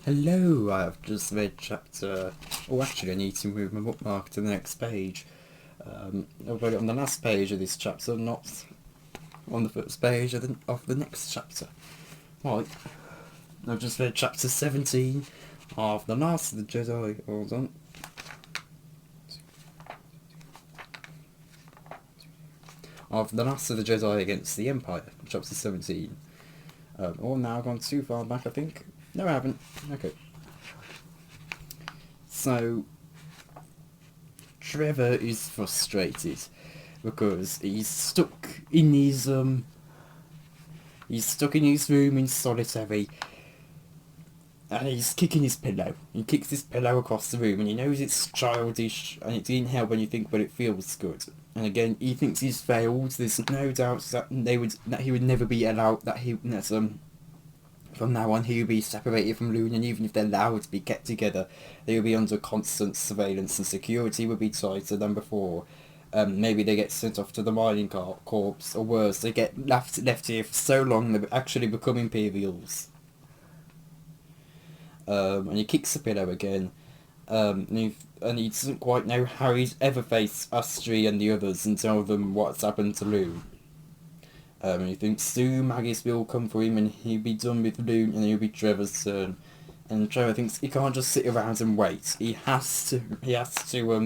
Hello, I've just read chapter... Oh, actually I need to move my bookmark to the next page. I've read it on the last page of this chapter, not on the first page of the next chapter. Right, I've just read chapter 17 of The Last of the Jedi. Hold on. Of The Last of the Jedi Against the Empire, chapter 17. Now I've gone too far back, I think. No, I haven't. Okay. So, Trevor is frustrated because he's stuck in his room in solitary, and he's kicking his pillow. He kicks his pillow across the room, and he knows it's childish, and it didn't help when you think, but it feels good. And again, he thinks he's failed. There's no doubt that he would never be allowed from now on, he will be separated from Loon, and even if they're allowed to be kept together, they will be under constant surveillance, and security will be tighter than before. Maybe they get sent off to the mining corps, or worse, they get left here for so long they actually become Imperials. And he kicks the pillow again, and he doesn't quite know how he'd ever face Astri and the others and tell them what's happened to Loon. And he thinks soon Maggis will come for him and he'll be done with Loon and it'll be Trevor's turn. And Trevor thinks he can't just sit around and wait. He has to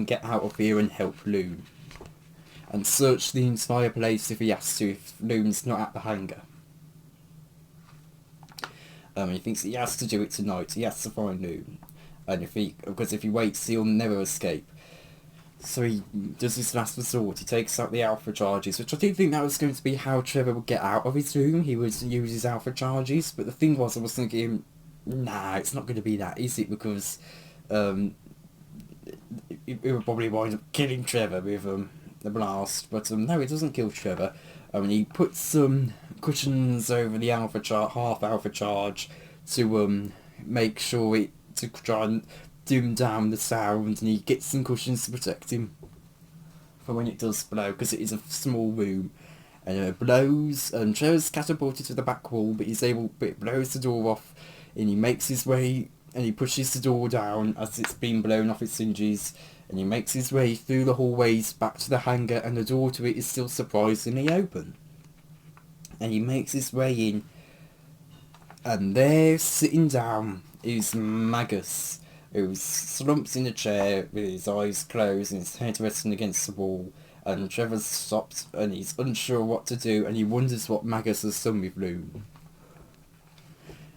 get out of here and help Loon. And search the entire place if he has to, if Loon's not at the hangar. He thinks he has to do it tonight. He has to find Loon. And because if he waits, he'll never escape. So he does his last resort. He takes out the alpha charges, which I didn't think that was going to be how Trevor would get out of his room. He would use his alpha charges, but the thing was, I was thinking, nah, it's not going to be that, is it? Because it would probably wind up killing Trevor with the blast. But no, it doesn't kill Trevor. He puts some cushions over the half alpha charge to make sure to try and dim down the sound, and he gets some cushions to protect him for when it does blow, because it is a small room, and it blows, and Trevor's catapulted to the back wall, but it blows the door off, and he makes his way, and he pushes the door down as it's been blown off its hinges, and he makes his way through the hallways back to the hangar, and the door to it is still surprisingly open. And he makes his way in, and there, sitting down, is Magus, who slumps in a chair with his eyes closed and his head resting against the wall, and Trevor's stopped and he's unsure what to do, and he wonders what Magus has done with Loon.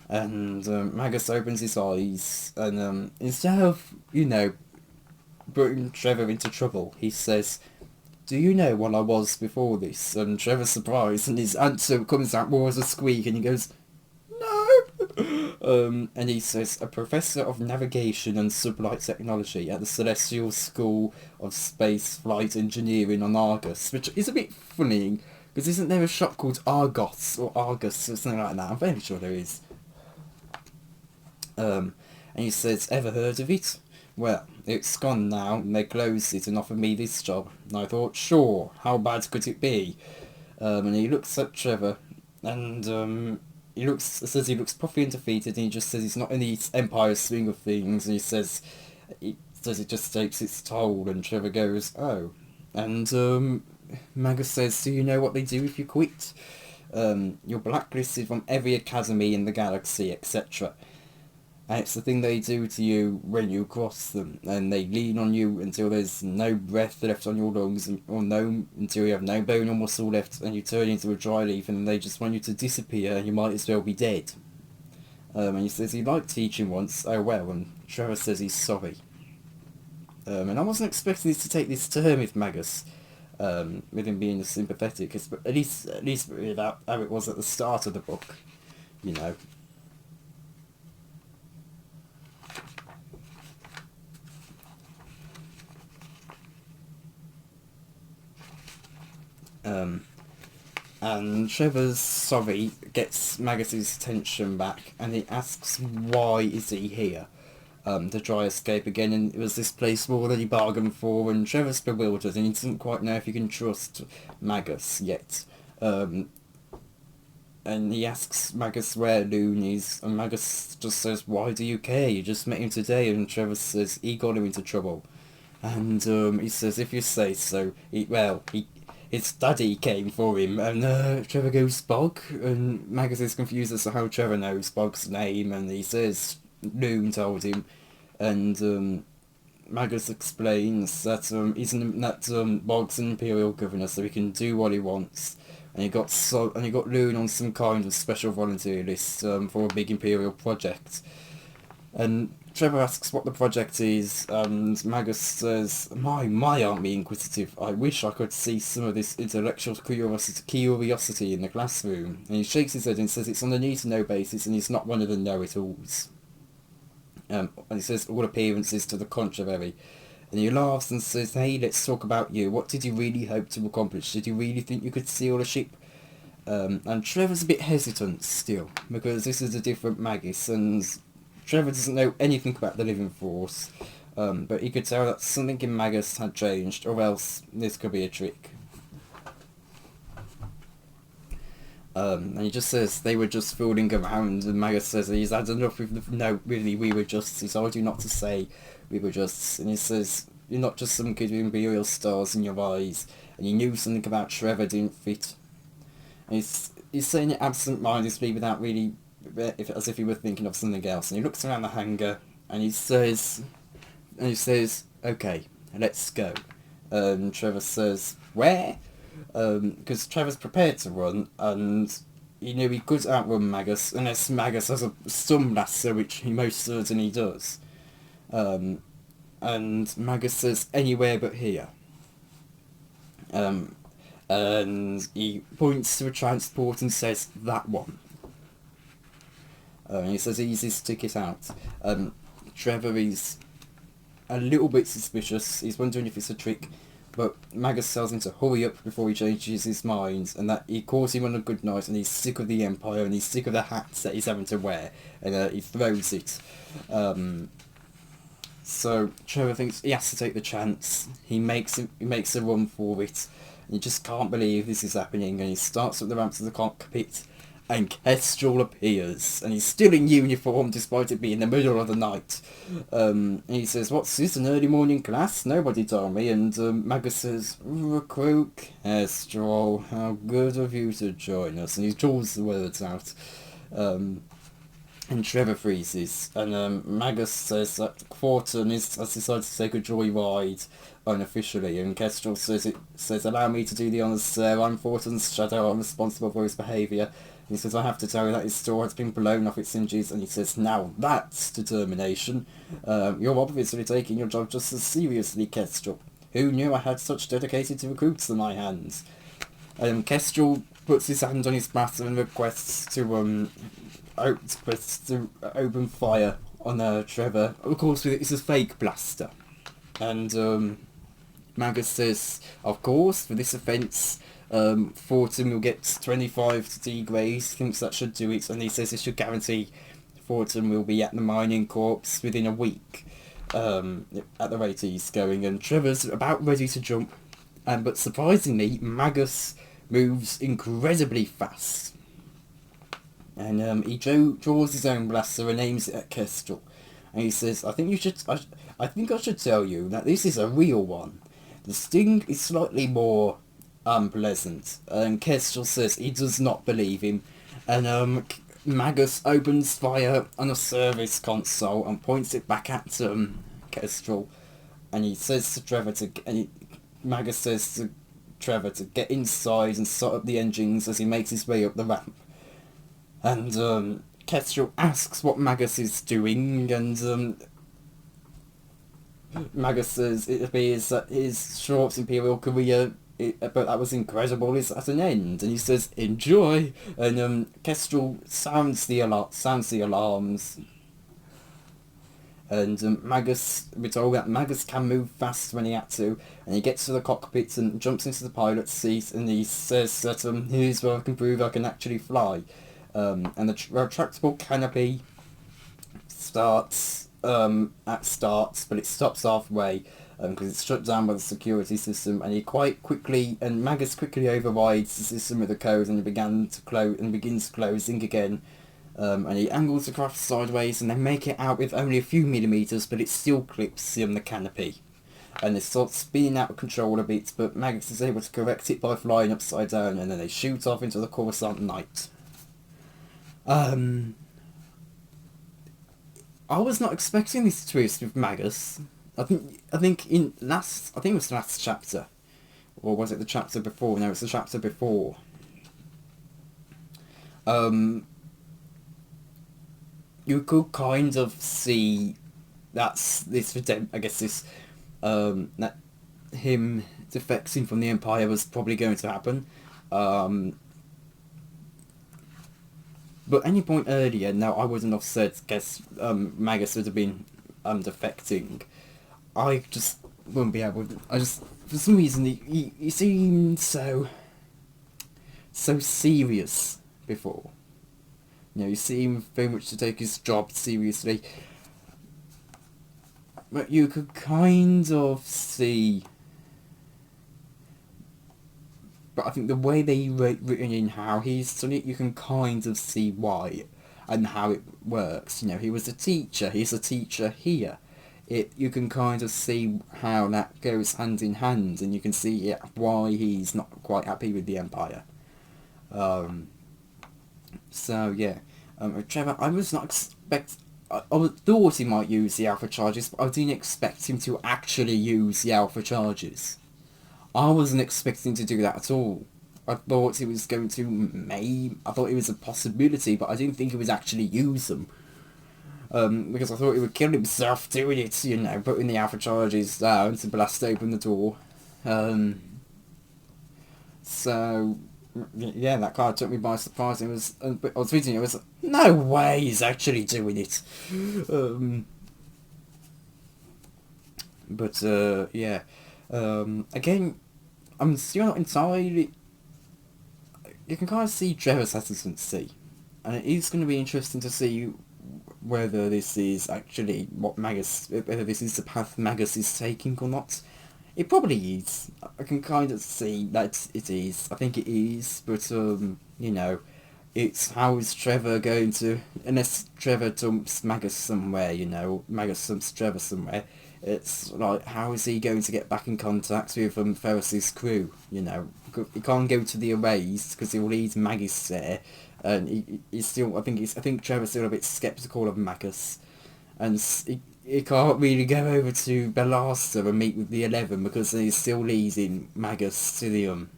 And Magus opens his eyes, and instead of, putting Trevor into trouble, he says, "Do you know what I was before this?" And Trevor's surprised, and his answer comes out more as a squeak, and he goes, and he says, "A professor of navigation and sublight technology at the Celestial School of Space Flight Engineering on Argus," which is a bit funny, because isn't there a shop called Argos, or Argus, or something like that? I'm very sure there is. And he says, "Ever heard of it? Well, it's gone now, and they closed it and offered me this job." And I thought, sure, how bad could it be? And he looks at Trevor, and he looks puffy and defeated, and he just says he's not in the Empire swing of things, and he says it just takes its toll, and Trevor goes, "Oh." And Magus says, "Do you know what they do if you quit? You're blacklisted from every academy in the galaxy, etc. And it's the thing they do to you when you cross them, and they lean on you until there's no breath left on your lungs, until you have no bone or muscle left, and you turn into a dry leaf, and they just want you to disappear, and you might as well be dead." And he says he liked teaching once. Oh well, and Trevor says he's sorry. And I wasn't expecting this to take this turn with Magus, with him being sympathetic, at least without how it was at the start of the book, And Trevor's sorry gets Magus's attention back, and he asks why is he here, to try escape again, and it was this place more than he bargained for, and Trevor's bewildered, and he doesn't quite know if he can trust Magus yet. and he asks Magus where Loon is, and Magus just says, "Why do you care? You just met him today." And Trevor says he got him into trouble, and he says, "If you say so." His daddy came for him, and Trevor goes, "Bog?" And Magus is confused as to how Trevor knows Bog's name, and he says Loon told him, and Magus explains that Bog's an Imperial governor, so he can do what he wants. And he got Loon on some kind of special volunteer list for a big Imperial project. And Trevor asks what the project is, and Magus says, My, aren't we inquisitive? I wish I could see some of this intellectual curiosity in the classroom. And he shakes his head and says it's on a need-to-know basis, and he's not one of the know-it-alls. And he says all appearances to the contrary. And he laughs and says, "Hey, let's talk about you. What did you really hope to accomplish? Did you really think you could steal a ship?" And Trevor's a bit hesitant still, because this is a different Magus, and Trevor doesn't know anything about the living force. But he could tell that something in Magus had changed, or else this could be a trick. And he just says they were just fooling around, and Magus says he's had enough with no, really, we were just, he told you not to say we were just, and he says, "You're not just some kid with Imperial stars in your eyes," and you knew something about Trevor didn't fit. And he's saying it absent-mindedly without really, as if he were thinking of something else, and he looks around the hangar, and he says, "Okay, let's go." And Trevor says, "Where?" Because Trevor's prepared to run, and he knew he could outrun Magus, unless Magus has a stun blaster, which he most certainly does. And Magus says, "Anywhere but here." And he points to a transport and says, "That one." He says, "Easy, stick it out." Trevor is a little bit suspicious. He's wondering if it's a trick, but Magus tells him to hurry up before he changes his mind, and that he calls him on a good night, and he's sick of the Empire, and he's sick of the hats that he's having to wear, and he throws it. So Trevor thinks he has to take the chance. He makes a run for it, and he just can't believe this is happening, and he starts up the ramp to the cockpit, and Kestrel appears, and he's still in uniform despite it being the middle of the night. And he says, "What's this, an early morning class? Nobody told me." And Magus says, "Recruit Kestrel, how good of you to join us." And he draws the words out. And Trevor freezes, and Magus says that Quarton has decided to take a joyride unofficially, and Kestrel says, "Allow me to do the honours, sir. I'm Quarton's shadow. I'm responsible for his behaviour." He says, "I have to tell you that his store has been blown off its hinges," and he says, "Now that's determination. You're obviously taking your job just as seriously, Kestrel. Who knew I had such dedicated recruits in my hands?" Kestrel puts his hand on his blaster and requests to open fire on Trevor. Of course, it's a fake blaster. And Magus says, "Of course, for this offence, Fortin will get 25 to degrade." Thinks that should do it, and he says it should guarantee Fortin will be at the mining corps within a week, at the rate he's going. And Trevor's about ready to jump, but surprisingly, Magus moves incredibly fast. And he draws his own blaster and aims it at Kestrel. And he says, I think I should tell you that this is a real one. The sting is slightly more unpleasant." And Kestrel says he does not believe him. And Magus opens fire on a service console and points it back at Kestrel. And he says to Trevor Magus says to Trevor to get inside and start up the engines as he makes his way up the ramp. And Kestrel asks what Magus is doing, and Magus says it appears that his short Imperial career, but that was incredible, is at an end. And he says, "Enjoy!" And Kestrel sounds the alarms. And we're told that Magus can move fast when he had to, and he gets to the cockpit and jumps into the pilot's seat, and he says that here's where I can prove I can actually fly. And the retractable canopy starts but it stops halfway, because it's shut down by the security system, and Magus quickly overrides the system with the code, and it begins closing again. And he angles the craft sideways, and they make it out with only a few millimeters, but it still clips on the canopy. And it starts spinning out of control a bit, but Magus is able to correct it by flying upside down, and then they shoot off into the Coruscant night. I was not expecting this twist with Magus. I think it was the last chapter, or was it the chapter before? No, it's the chapter before. You could kind of see that him defecting from the Empire was probably going to happen. But any point earlier, no, I wouldn't have said, Magus would have been defecting. I just wouldn't be able to, for some reason, he seemed so serious before. He seemed very much to take his job seriously. But you could kind of see... But I think the way they written in how he's done it, you can kind of see why and how it works. He was a teacher. He's a teacher here. You can kind of see how that goes hand in hand, and you can see why he's not quite happy with the Empire. So yeah, Trevor, I was not I thought he might use the Alpha charges, but I didn't expect him to actually use the Alpha charges. I wasn't expecting to do that at all. I thought he was going to I thought it was a possibility, but I didn't think he would actually use them. Because I thought he would kill himself doing it, putting the Alpha charges down to blast open the door. So, yeah, that kind of took me by surprise. I was reading it, I was like, no way he's actually doing it. Yeah. Again, I'm still not entirely... You can kind of see Trevor's hesitancy, and it is going to be interesting to see whether this is actually whether this is the path Magus is taking or not. It probably is. I can kind of see that it is. I think it is, but it's how is Trevor going to... Unless Trevor dumps Magus somewhere, Magus dumps Trevor somewhere, it's like, how is he going to get back in contact with Ferris's crew, He can't go to the arrays because he'll leave Magus there, and he's still... I think Trevor's still a bit sceptical of Magus, and he can't really go over to Bellasta and meet with the 11 because he's still leading Magus to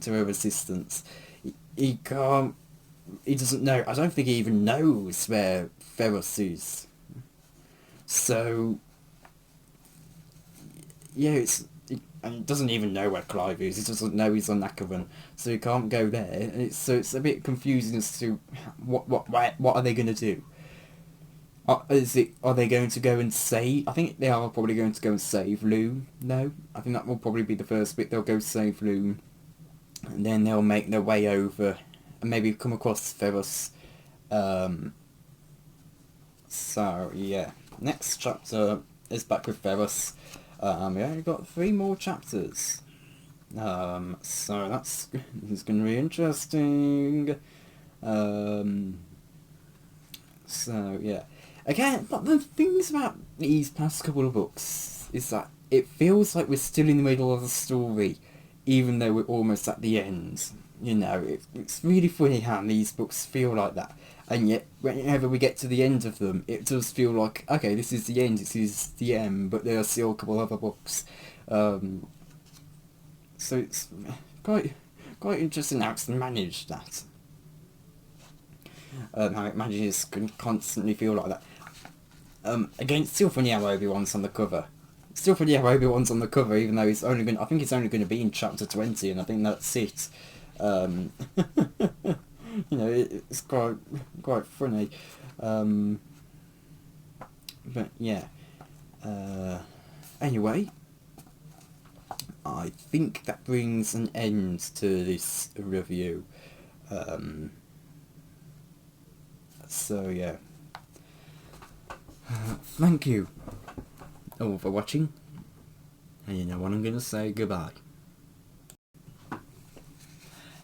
a resistance. He can't... He doesn't know... I don't think he even knows where Ferris is. So... Yeah, and he doesn't even know where Clive is. He doesn't know he's on Nakaran, so he can't go there. And it's a bit confusing as to what are they going to do. Are they going to go and save... I think they are probably going to go and save Lou. No, I think that will probably be the first bit. They'll go save Lou, and then they'll make their way over and maybe come across Ferris. So yeah, next chapter is back with Ferris. We only got 3 more chapters. So this is going to be interesting. So yeah. Again, but the things about these past couple of books is that it feels like we're still in the middle of the story, even though we're almost at the end. It's really funny how these books feel like that. And yet, whenever we get to the end of them, it does feel like, okay, this is the end, this is the end, but there are still a couple of other books. So it's quite interesting how it's managed that. How it manages to constantly feel like that. Again, it's still funny how Obi-Wan's on the cover. Even though I think it's only going to be in chapter 20, and I think that's it. It's quite funny. But yeah. Anyway, I think that brings an end to this review. So yeah. Thank you all for watching. And you know what, I'm going to say goodbye.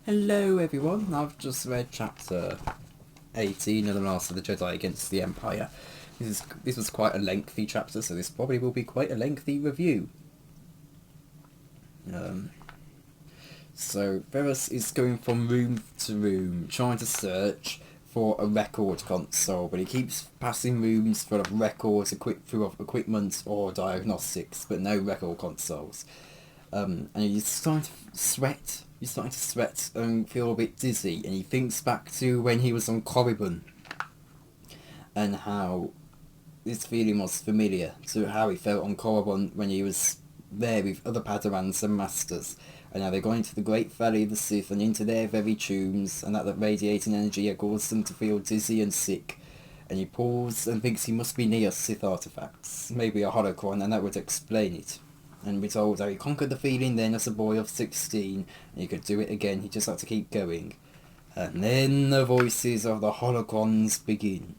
Hello everyone, I've just read chapter 18 of The Last of the Jedi Against the Empire. This was quite a lengthy chapter, so this probably will be quite a lengthy review. So Ferris is going from room to room, trying to search for a record console, but he keeps passing rooms full of records, full of equipment or diagnostics, but no record consoles. And he's starting to sweat. He's starting to sweat and feel a bit dizzy, and he thinks back to when he was on Korriban and how this feeling was familiar to how he felt on Korriban when he was there with other Padawans and Masters, and now they're going to the Great Valley of the Sith and into their very tombs, and that radiating energy caused them to feel dizzy and sick. And he pauses and thinks he must be near Sith artifacts, maybe a holocron, and that would explain it. And we're told how he conquered the feeling then as a boy of 16, and he could do it again, he just had to keep going. And then the voices of the holocrons begin.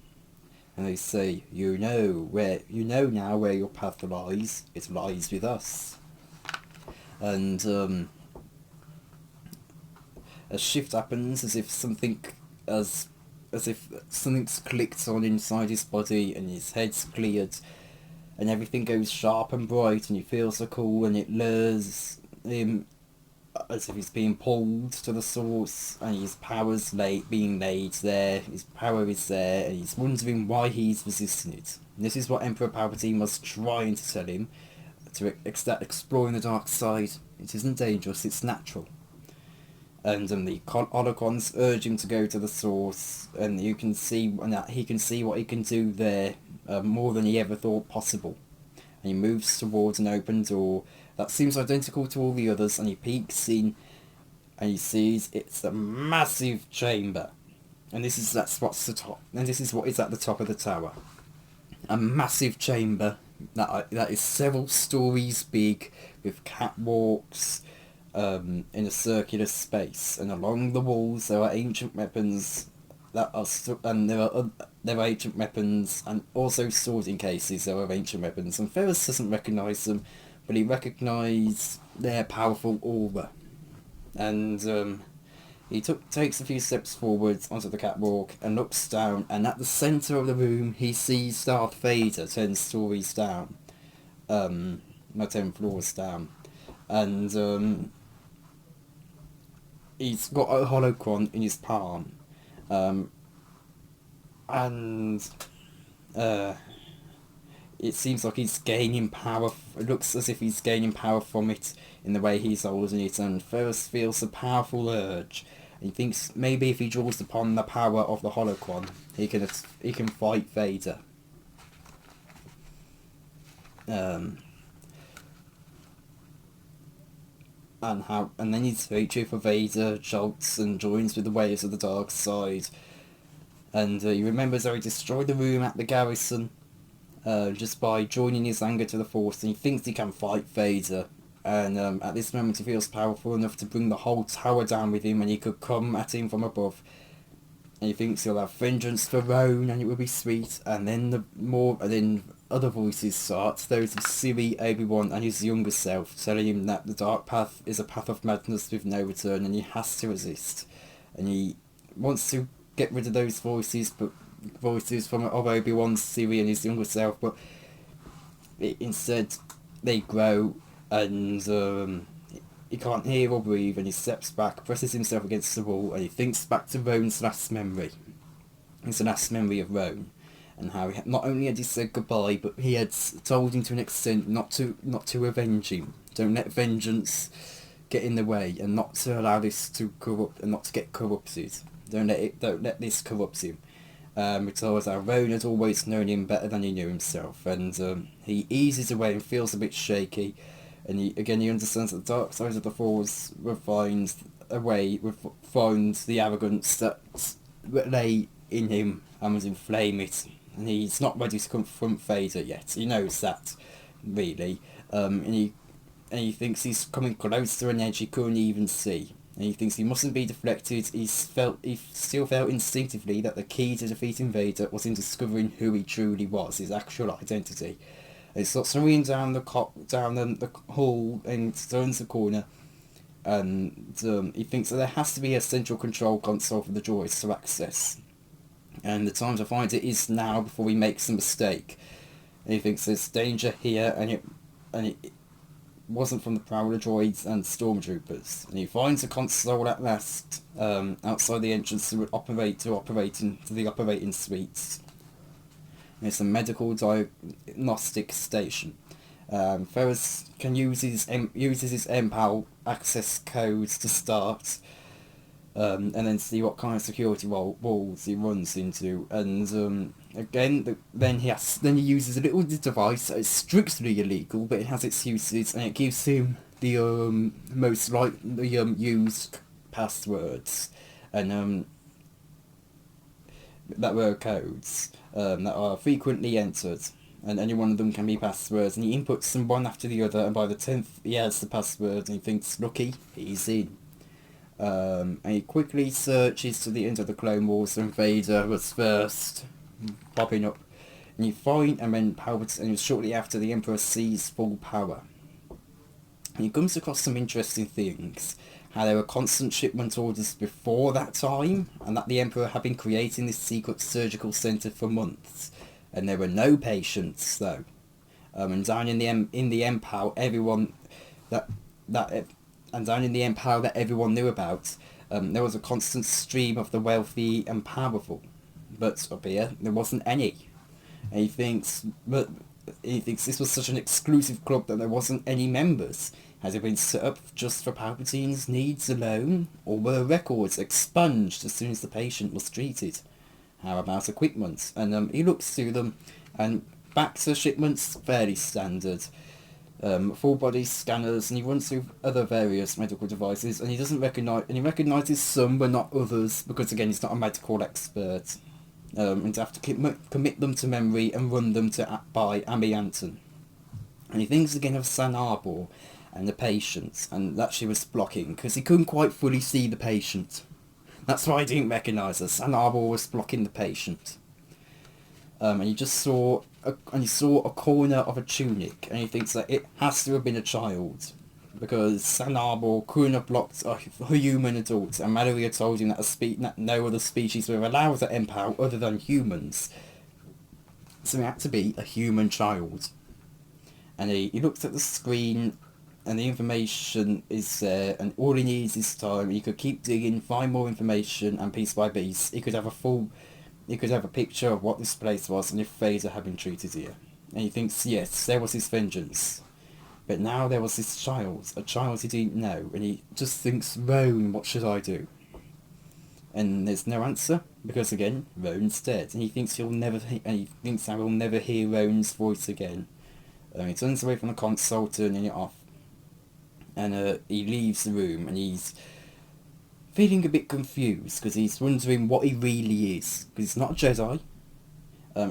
And they say, you know now where your path lies. It lies with us. And a shift happens, as if something's clicked on inside his body, and his head's cleared, and everything goes sharp and bright, and he feels so cool, and it lures him as if he's being pulled to the source, and his power's being laid there, his power is there, and he's wondering why he's resisting it. And this is what Emperor Palpatine was trying to tell him, to exploring the dark side. It isn't dangerous, it's natural. And the holocrons urge him to go to the source, and you can see that he can see what he can do there, more than he ever thought possible. And he moves towards an open door that seems identical to all the others, and he peeks in, and he sees it's a massive chamber. And this is what is at the top of the tower. A massive chamber that is several stories big, with catwalks in a circular space, and along the walls there are ancient weapons there are ancient weapons, and also sorting cases there are ancient weapons, and Ferris doesn't recognise them, but he recognises their powerful aura. And he takes a few steps forward onto the catwalk and looks down, and at the centre of the room he sees Darth Vader 10 stories down, 10 floors down, and he's got a holocron in his palm, and it seems like he's gaining power. It looks as if he's gaining power from it in the way he's holding it, and Ferris feels a powerful urge. He thinks maybe if he draws upon the power of the holocron, he can fight Vader. And then his hatred for Vader jolts and joins with the waves of the dark side. And he remembers how he destroyed the room at the garrison just by joining his anger to the Force, and he thinks he can fight Vader. And at this moment he feels powerful enough to bring the whole tower down with him, and he could come at him from above. And he thinks he'll have vengeance for Roan, and it will be sweet. And then other voices start, those of Siri, Obi-Wan, and his younger self, telling him that the dark path is a path of madness with no return, and he has to resist. And he wants to get rid of those voices, but voices of Obi-Wan, Siri, and his younger self, but instead they grow, and he can't hear or breathe, and he steps back, presses himself against the wall, and he thinks back to Roan's last memory. It's the last memory of Roan, and how not only had he said goodbye, but he had told him to an extent not to avenge him. Don't let vengeance get in the way, and not to allow this to corrupt, and not to get corrupted. Don't let this corrupt him. Because Roan had always known him better than he knew himself, and he eases away and feels a bit shaky, and he understands that the dark side of the Force refines the arrogance that lay in him and would inflame it, and he's not ready to confront Vader yet. He knows that, really, and he thinks he's coming close to an edge he couldn't even see. And he thinks he mustn't be deflected. He still felt instinctively that the key to defeating Vader was in discovering who he truly was, his actual identity. He starts hurrying down the hall and turns the corner, and he thinks that there has to be a central control console for the droids to access. And the time to find it is now before he makes a mistake. And he thinks there's danger here, and it wasn't from the Prowler droids and stormtroopers. And he finds a console at last outside the entrance to the operating suites. And it's a medical diagnostic station. Ferris can uses his MPAL access codes to start, and then see what kind of security walls he runs into. And then he uses a little device that is strictly illegal, but it has its uses, and it gives him the most likely used passwords, and that were codes that are frequently entered, and any one of them can be passwords, and he inputs them one after the other, and by the 10th he has the password, and he thinks, lucky, he's in. And he quickly searches to the end of the Clone Wars, and Vader was first popping up, and then Palpatine, and shortly after the Emperor sees full power. And he comes across some interesting things, how there were constant shipment orders before that time, and that the Emperor had been creating this secret surgical centre for months, and there were no patients though. And down in the MPAL, everyone everyone knew about, there was a constant stream of the wealthy and powerful, but up here there wasn't any. And he thinks this was such an exclusive club that there wasn't any members. Has it been set up just for Palpatine's needs alone, or were records expunged as soon as the patient was treated? How about equipment? And he looks through them, and back to shipments, fairly standard. Full body scanners, and he runs through other various medical devices, and he recognises some but not others, because again he's not a medical expert. And to have to commit them to memory and run them by Amy Anton. And he thinks again of San Arbor and the patient, and that she was blocking, because he couldn't quite fully see the patient. That's why I didn't recognise her. San Arbor was blocking the patient. And he just saw a corner of a tunic, and he thinks that it has to have been a child, because San Arbor couldn't have blocked a human adult, and Mallory had told him that no other species were allowed at MPAL other than humans. So it had to be a human child. And he looks at the screen, and the information is there, and all he needs is time. He could keep digging, find more information, and piece by piece he could have a picture of what this place was and if Vader had been treated here. And he thinks, yes, there was his vengeance. But now there was this child, a child he didn't know, and he just thinks, Roan, what should I do? And there's no answer, because again, Roan's dead, and he thinks I will never hear Roan's voice again. He turns away from the console, turning it off, and he leaves the room, and he's feeling a bit confused, because he's wondering what he really is, because he's not a Jedi.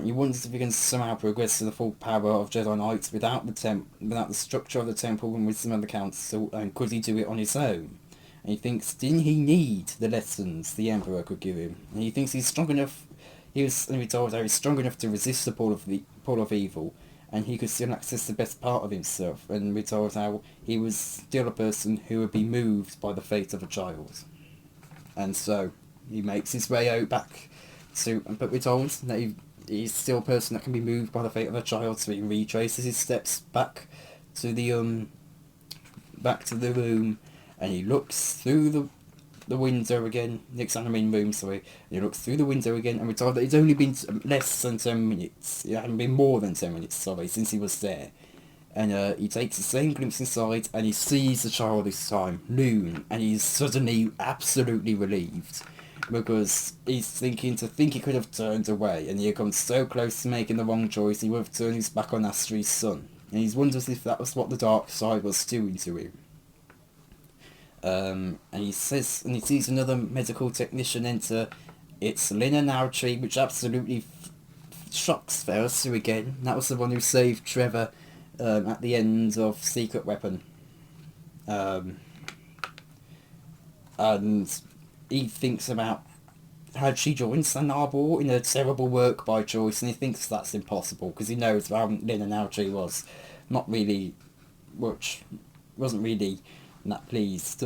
He wonders if he can somehow progress to the full power of Jedi Knights without the structure of the Temple and wisdom of the Council, and could he do it on his own? And he thinks, didn't he need the lessons the Emperor could give him? And he thinks he's strong enough. He was told how he's strong enough to resist the pull of evil, and he could still access the best part of himself. And we're told how he was still a person who would be moved by the fate of a child. And so he makes his way out back to, but we're told that he's still a person that can be moved by the fate of a child, so he retraces his steps back to the room, and he looks through the window again, the examining room, sorry, and he looks through the window again, and we're told that it's only been less than 10 minutes, it hadn't been more than 10 minutes, sorry, since he was there. And he takes the same glimpse inside, and he sees the child this time, Loon, and he's suddenly absolutely relieved, because he's thinking he could have turned away, and he had come so close to making the wrong choice, he would have turned his back on Astri's son, and he wonders if that was what the dark side was doing to him. And he sees another medical technician enter. It's Lina Nautri, which absolutely shocks Ferris again. That was the one who saved Trevor at the end of Secret Weapon. And he thinks about had she joined San Arbor in a terrible work by choice, and he thinks that's impossible because he knows how Lin and Algie was not really much, wasn't really that pleased,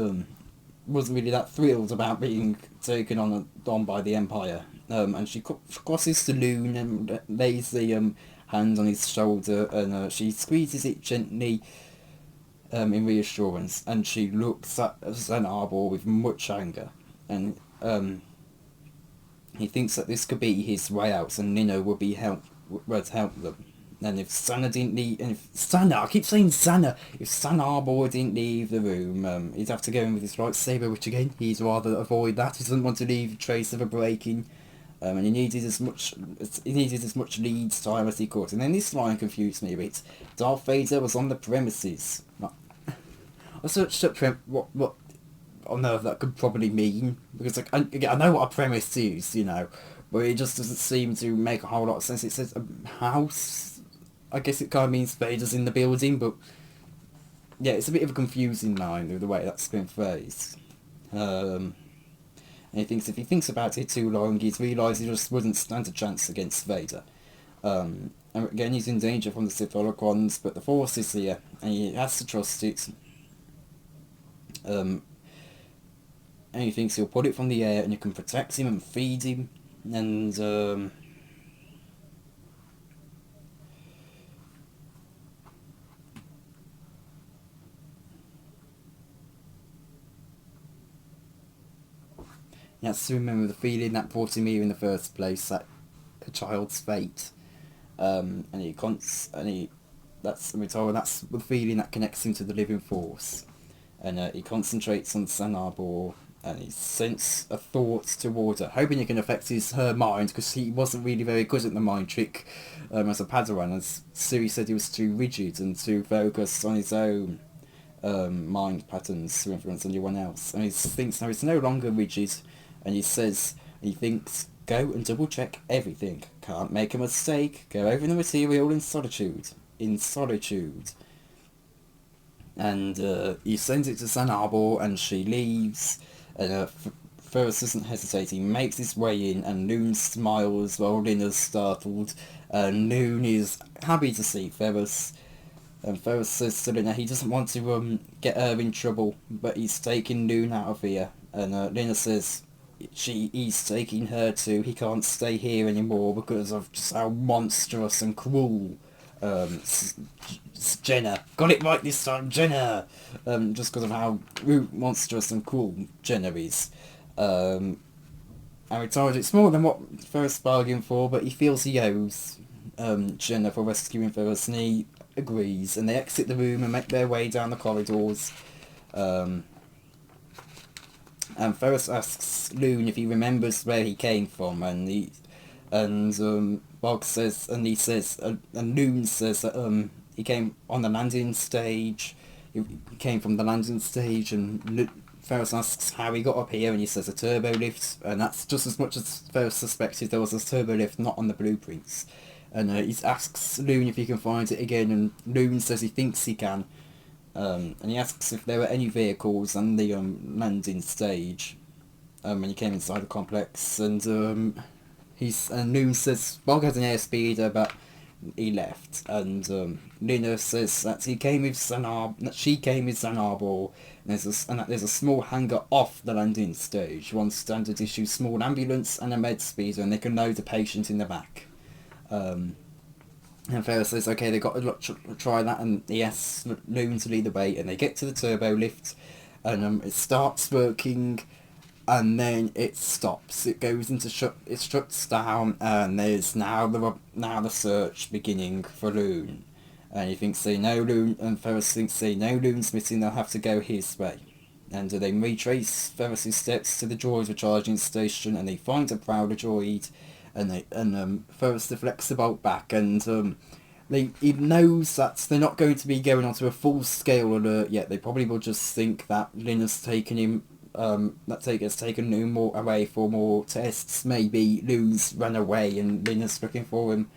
wasn't really that thrilled about being taken on by the Empire. And she crosses to Loon and lays the hand on his shoulder, and she squeezes it gently in reassurance, and she looks at San Arbor with much anger, and he thinks that this could be his way out, and Nino would help them. And if Sana didn't leave, and if Sana, I keep saying Sana, if San Arbor didn't leave the room, he'd have to go in with his lightsaber, which again, he'd rather avoid that. He doesn't want to leave a trace of a break-in. And he needed as much lead time as he could. And then this line confused me a bit. Darth Vader was on the premises. I searched up what on earth that could probably mean, because like I know what a premise is, but it just doesn't seem to make a whole lot of sense. It says a house. I guess it kind of means Vader's in the building, but yeah, it's a bit of a confusing line with the way that's been phrased. And he thinks if he thinks about it too long, he'd realise he just wouldn't stand a chance against Vader. And again, he's in danger from the Sith holocrons, but the Force is here, and he has to trust it. And he thinks he'll put it from the air, and you can protect him and feed him, and he has to remember the feeling that brought him here in the first place, that a child's fate, and that's the feeling that connects him to the living Force, and he concentrates on San Arbor, and he sends a thought toward her, hoping it can affect her mind, because he wasn't really very good at the mind trick as a Padawan, as Suri said he was too rigid and too focused on his own mind patterns to influence anyone else, and he thinks now he's no longer rigid. And he thinks, go and double check everything. Can't make a mistake. Go over the material in solitude. And he sends it to San Arbor, and she leaves. And Ferris isn't hesitating. He makes his way in, and Noon smiles while Lina's startled. Noon is happy to see Ferris. And Ferris says to Lina he doesn't want to get her in trouble, but he's taking Noon out of here. And Lina says he's taking her too. He can't stay here anymore because of just how monstrous and cruel Jenna. Got it right this time, Jenna. Just because of how monstrous and cruel Jenna is. And we told it's more than what Ferris bargained for, but he feels he owes Jenna for rescuing Ferris, and he agrees. And they exit the room and make their way down the corridors. And Ferris asks Loon if he remembers where he came from, and Bog says, and Loon says that he came on the landing stage. He came from the landing stage, and Ferris asks how he got up here, and he says a turbo lift, and that's just as much as Ferris suspected. There was a turbo lift not on the blueprints, and he asks Loon if he can find it again, and Loon says he thinks he can. And he asks if there were any vehicles on the landing stage when he came inside the complex, and Noon says Bog has an airspeeder, but he left, and Lina says that she came with San Arbor, and that there's a small hangar off the landing stage, one standard issue small ambulance and a med speeder, and they can load a patient in the back. And Ferris says, okay, they've got to try that, and he asks Loon to lead the way, and they get to the turbo lift, and it starts working, and then it stops. It goes into it shuts down, and there's now the search beginning for Loon. And he thinks they know Loon, and Ferris thinks they know Loon's missing, they'll have to go his way. And they retrace Ferris's steps to the droid recharging station, and they find a Prowler droid, and Ferris deflects the bolt back, and he knows that they're not going to be going on to a full-scale alert yet. They probably will just think that Lina's taken him, has taken Loon away for more tests. Maybe Loon's run away and Lina's looking for him.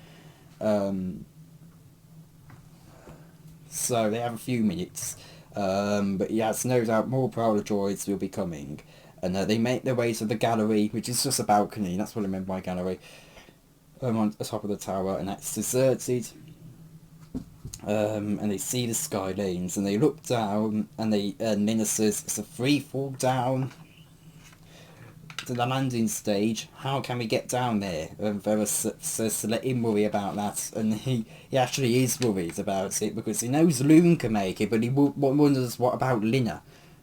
So they have a few minutes. But he has no doubt more Prowler droids will be coming. And they make their way to the gallery, which is just a balcony. That's what I meant by gallery. On the top of the tower, and that's deserted. And they see the skylines, and they look down, and Nina says, "It's a free fall down to the landing stage. How can we get down there?" And Vera says to let him worry about that, and he actually is worried about it, because he knows Loon can make it, but he wonders what about Lina.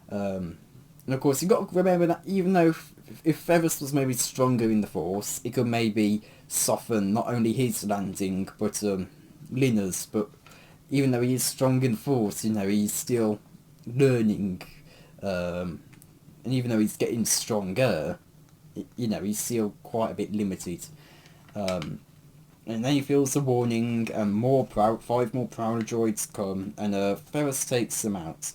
And of course, you've got to remember that even though if Ferris was maybe stronger in the Force, it could maybe soften not only his landing, but Lina's. But even though he is strong in the Force, he's still learning. And even though he's getting stronger, he's still quite a bit limited. And then he feels the warning, and 5 more Prowler droids come, and Ferris takes them out.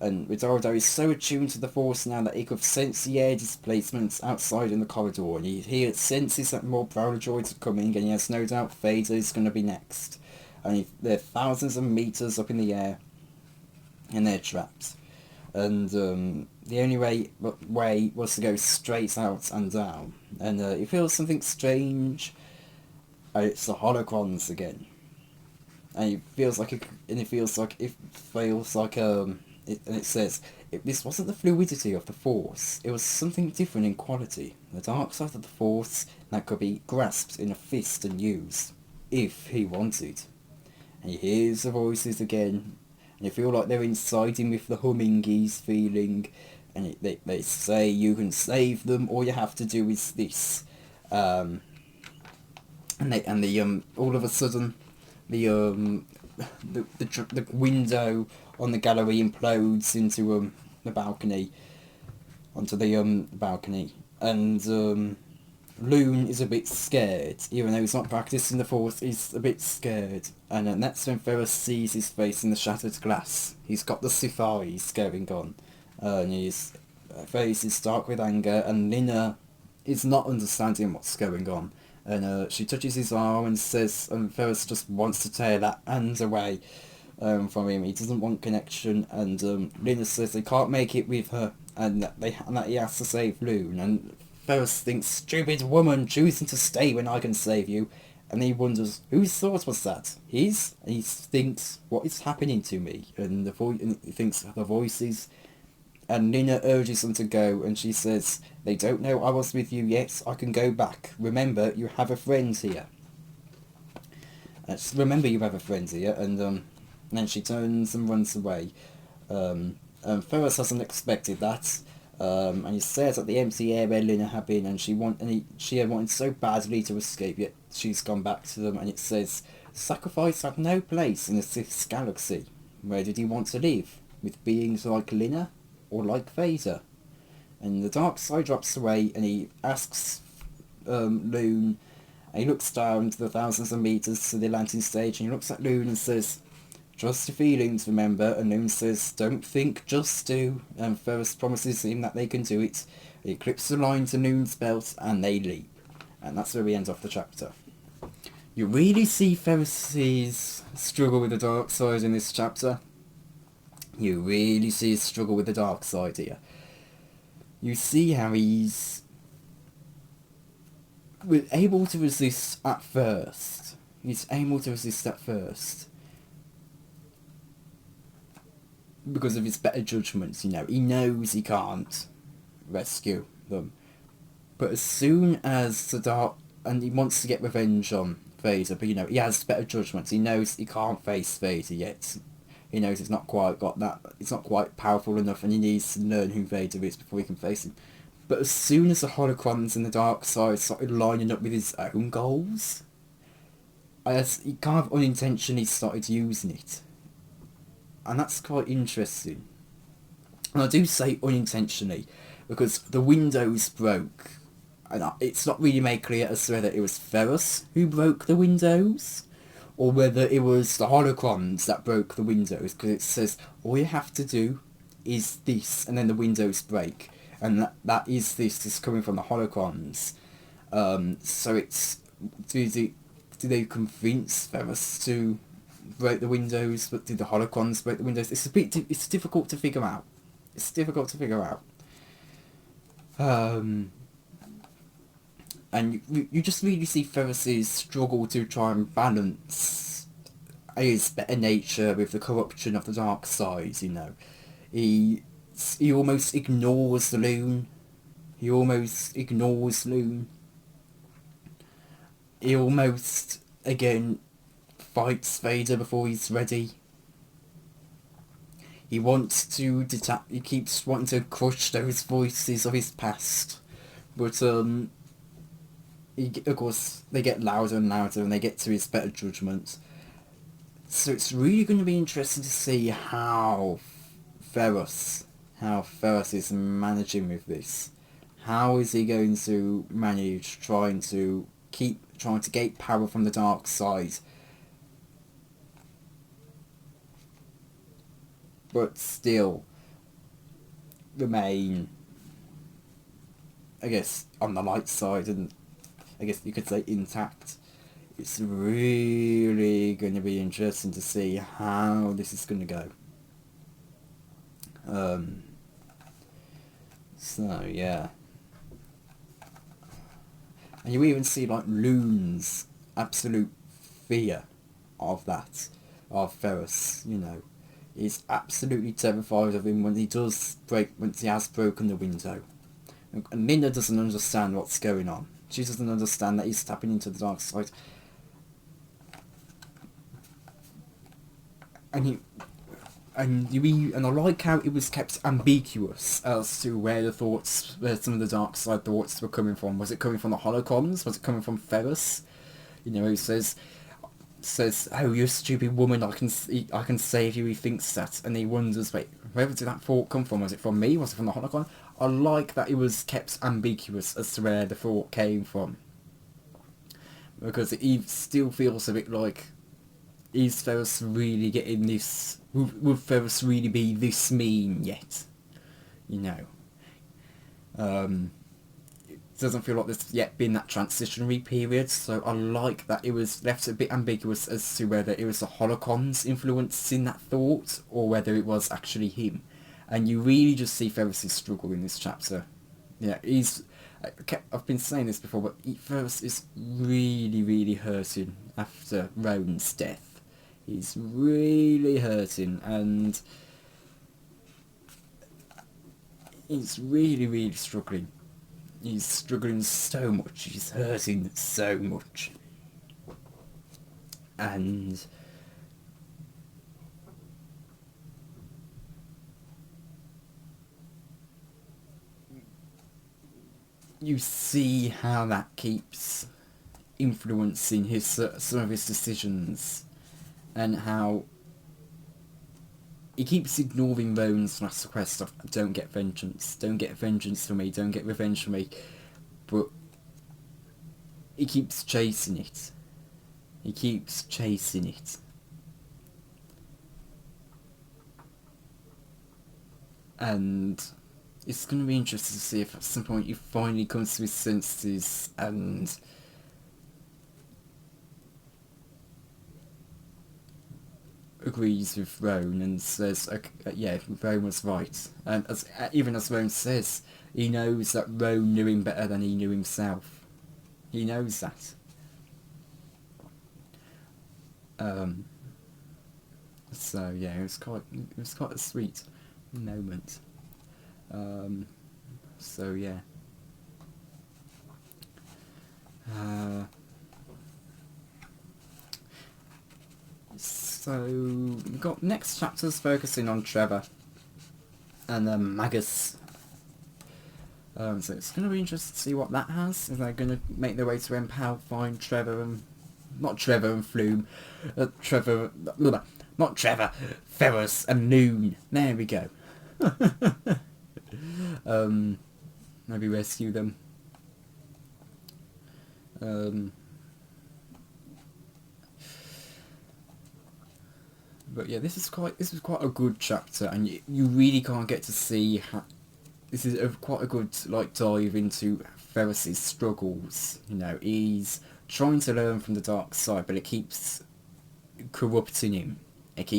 And Ridardo is so attuned to the Force now that he could sense the air displacements outside in the corridor, and he senses that more Prowler droids are coming, and he has no doubt Vader is going to be next. And they're thousands of meters up in the air, and they're trapped. And the only way was to go straight out and down. And he feels something strange, and it's the holocrons again. And it feels like it says, this wasn't the fluidity of the Force, it was something different in quality. The dark side of the Force that could be grasped in a fist and used, if he wanted. And he hears the voices again, and you feel like they're inside him with the humming he's feeling, and they say, you can save them, all you have to do is this. All of a sudden, the window on the gallery implodes into the balcony, onto the balcony, and Loon is a bit scared, even though he's not practicing the Force. He's a bit scared, and that's when Ferris sees his face in the shattered glass. He's got the Sith eyes going on, and his face is dark with anger, and Lina is not understanding what's going on. And she touches his arm and says, and Ferris just wants to tear that hand away from him. He doesn't want connection, and Lina says they can't make it with her, and that he has to save Loon. And Ferris thinks, stupid woman, choosing to stay when I can save you. And he wonders, whose thought was that? His? And he thinks, what is happening to me? And he thinks the voices. And Lina urges them to go, and she says, they don't know I was with you yet, I can go back. Remember, you have a friend here. Remember you have a friend here, and then she turns and runs away. And Ferris hasn't expected that, and he stares at the empty air where Lina had been, and she had wanted so badly to escape, yet she's gone back to them, and it says, sacrifice had no place in the Sith's galaxy. Where did he want to live? With beings like Lina? Or like Vader? And the dark side drops away, and he asks Loon, and he looks down to the thousands of meters to the landing stage, and he looks at Loon and says, trust your feelings, remember? And Loon says, don't think, just do. And Ferris promises him that they can do it. He clips the line to Loon's belt, and they leap. And that's where we end off the chapter. You really see Ferris's struggle with the dark side in this chapter. You really see his struggle with the dark side here. You see how he's able to resist at first. He's able to resist at first because of his better judgments, He knows he can't rescue them. But as soon as and he wants to get revenge on Vader, but he has better judgments. He knows he can't face Vader yet. He knows it's not quite powerful enough, and he needs to learn who Vader is before he can face him. But as soon as the holocrons and the dark side started lining up with his own goals, he kind of unintentionally started using it. And that's quite interesting. And I do say unintentionally, because the windows broke, and it's not really made clear as to whether it was Ferris who broke the windows, or whether it was the holocrons that broke the windows, because it says all you have to do is this, and then the windows break, and that is this is coming from the holocrons. So it's do they convince Ferris to break the windows, but did the holocrons break the windows? It's difficult to figure out. Um, and you just really see Ferris's struggle to try and balance his better nature with the corruption of the dark side, you know. He, he almost ignores the loon. He almost ignores Loon. He almost, again, fights Vader before he's ready. He wants to he keeps wanting to crush those voices of his past. But, of course, they get louder and louder and they get to his better judgment. So it's really going to be interesting to see how Ferris is managing with this. How is he going to manage trying to gain power from the dark side, but still remain, I guess, on the light side, and I guess you could say intact. It's really going to be interesting to see how this is going to go. So yeah. And you even see like Loon's absolute fear of that, of Ferris, you know. He's absolutely terrified of him once he has broken the window. And Linda doesn't understand what's going on. She doesn't understand that he's tapping into the dark side. And I like how it was kept ambiguous as to where some of the dark side thoughts were coming from. Was it coming from the holocrons? Was it coming from Ferris? You know, he says, "Oh, you stupid woman! I can save you." He thinks that, and he wonders, wait, where did that thought come from? Was it from me? Was it from the holocron? I like that it was kept ambiguous as to where the thought came from, because it still feels a bit like, is Ferris really getting this? Will Ferris really be this mean yet? You know. It doesn't feel like there's yet been that transitionary period, so I like that it was left a bit ambiguous as to whether it was the holocrons influencing that thought, or whether it was actually him. And you really just see Ferris' struggle in this chapter. Yeah, I've been saying this before, but Ferris is really, really hurting after Roan's death. He's really hurting, and he's really, really struggling. He's struggling so much. He's hurting so much. And you see how that keeps influencing some of his decisions, and how he keeps ignoring Roan's last request of don't get vengeance for me, don't get revenge for me, but he keeps chasing it. And it's going to be interesting to see if at some point he finally comes to his senses and agrees with Roan and says, okay, yeah, Roan was right. And even as Roan says, he knows that Roan knew him better than he knew himself. He knows that. So yeah, it was quite a sweet moment. So yeah. So we've got next chapters focusing on Trevor and Magus. So it's going to be interesting to see what that has. If they're going to make their way to Empal, find Trevor and... Not Trevor and Flume. Not Trevor. Ferris and Loon. There we go. Maybe rescue them. But yeah, this is quite a good chapter, and you really can't get to see how... This is quite a good dive into Ferris's struggles. You know, he's trying to learn from the dark side, but it keeps corrupting him. It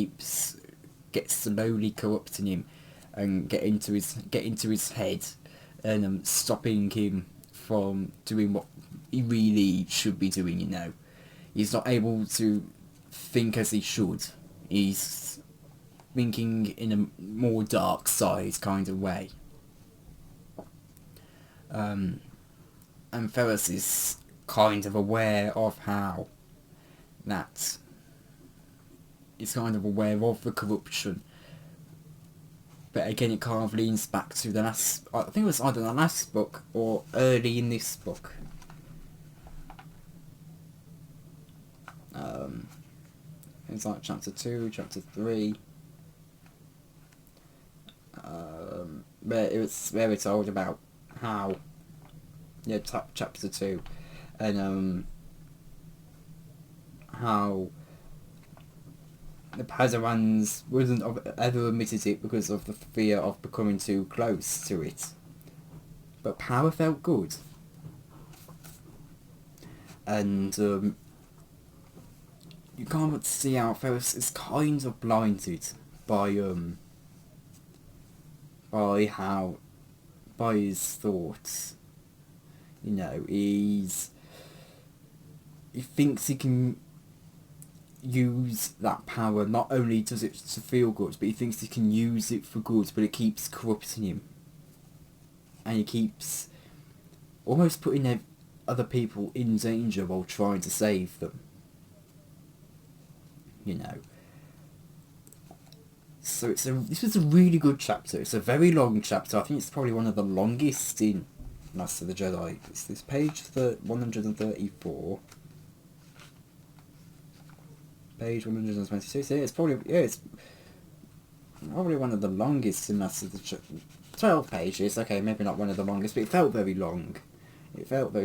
gets slowly corrupting him, and get into his head, and stopping him from doing what he really should be doing, you know. He's not able to think as he should. He's thinking in a more dark side kind of way. And Ferris is kind of aware of how that is kind of aware of the corruption. But again, it kind of leans back to the last, I think it was either the last book or early in this book. It's like chapter 2, chapter 3. Where it's told about how, yeah, chapter 2, and how the Padawans wouldn't have ever admitted it because of the fear of becoming too close to it. But power felt good. And you can't see how Ferris is kind of blinded by his thoughts. You know, he thinks he can use that power. Not only does it to feel good, but he thinks he can use it for good, but it keeps corrupting him. And he keeps almost putting other people in danger while trying to save them. You know. So this was a really good chapter. It's a very long chapter. I think it's probably one of the longest in Master of the Jedi. It's this page 134. Page 122. So it's probably one of the longest in Master of the Jedi. 12 pages. Okay, maybe not one of the longest, but it felt very long. But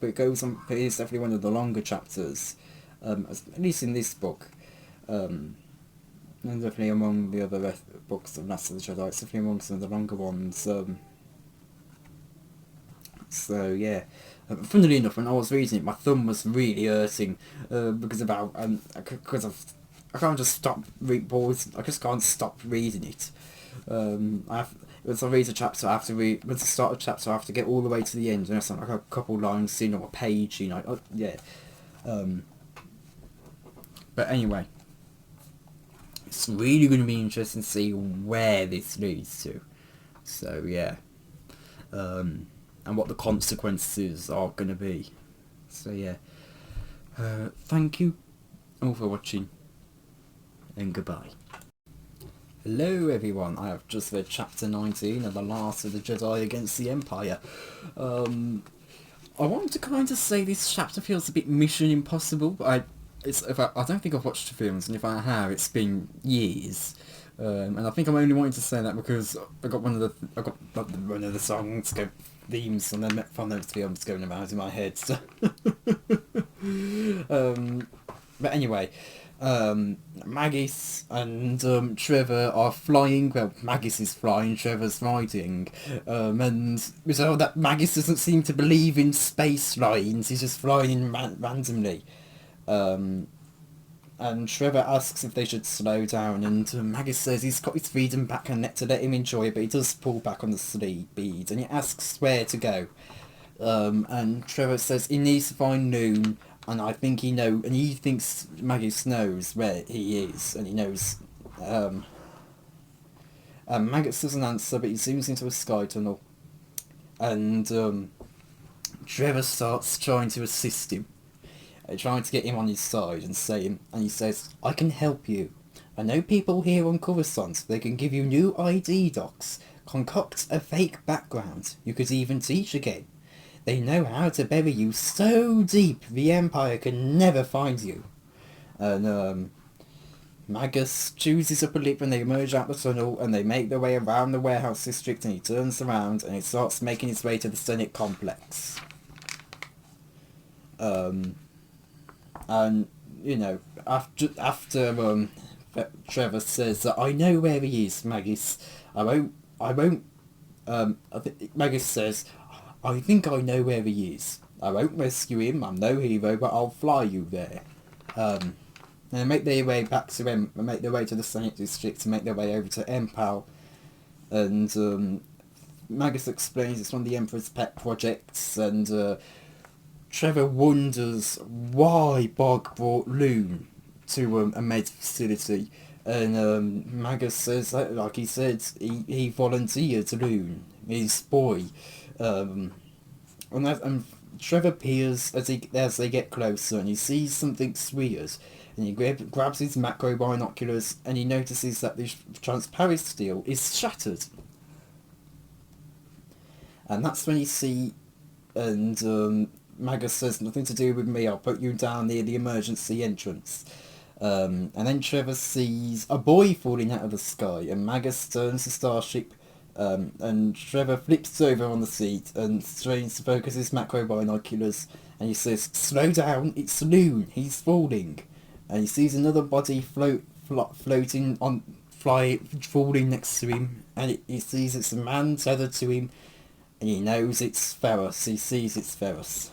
it goes on. It's definitely one of the longer chapters, at least in this book. And definitely among the other books of Master of the Jedi, it's definitely among some of the longer ones. So yeah, funnily enough, when I was reading it, my thumb was really hurting because I can't just stop I just can't stop reading it. Once I read a chapter, I have to read. Once I start a chapter, I have to get all the way to the end, and it's like a couple lines in or a page, you know. Yeah. But anyway, it's really going to be interesting to see where this leads to. So yeah, and what the consequences are going to be. So yeah, thank you all for watching, and goodbye. Hello everyone, I have just read chapter 19 of The Last of the Jedi Against the Empire. I want to kind of say this chapter feels a bit Mission Impossible, but I don't think I've watched the films, and if I have, it's been years. And I think I'm only wanting to say that because I got one of the songs, themes from those films going around in my head. So. But anyway. Maggis and Trevor are flying. Well, Maggis is flying, Trevor's riding, and so that Maggis doesn't seem to believe in space lines. He's just flying randomly, and Trevor asks if they should slow down, and Maggis says he's got his freedom back and to let him enjoy it, but he does pull back on the speed, and he asks where to go, and Trevor says he needs to find Noon. And I think he thinks Maggis knows where he is, and he knows, Maggis doesn't answer, but he zooms into a sky tunnel, and, Trevor starts trying to assist him, trying to get him on his side, and he says, I can help you. I know people here on Coruscant, they can give you new ID docs, concoct a fake background, you could even teach again. They know how to bury you so deep the Empire can never find you. And Magus chooses up a lip and they emerge out the tunnel and they make their way around the warehouse district, and he turns around and he starts making his way to the Senate complex. And you know, after Trevor says that I know where he is, Magus. Magus says, I think I know where he is. I won't rescue him, I'm no hero, but I'll fly you there. And they make their way back to make their way to the Senate District, to make their way over to Empal, and Magus explains it's one of the Emperor's pet projects, and Trevor wonders why Bog brought Loon to a med facility, and Magus says that, like he said, he volunteered to Loon, his boy, and Trevor peers as they get closer, and he sees something weird, and he grabs his macro binoculars, and he notices that the transparent steel is shattered, and that's when you see, and Magus says, nothing to do with me, I'll put you down near the emergency entrance. And then Trevor sees a boy falling out of the sky, and Magus turns the starship, and Trevor flips over on the seat and strains to focus his macro binoculars, and he says, slow down, it's Loon, he's falling. And he sees another body falling next to him, and he sees it's a man tethered to him, and he knows it's Ferris, he sees it's Ferris.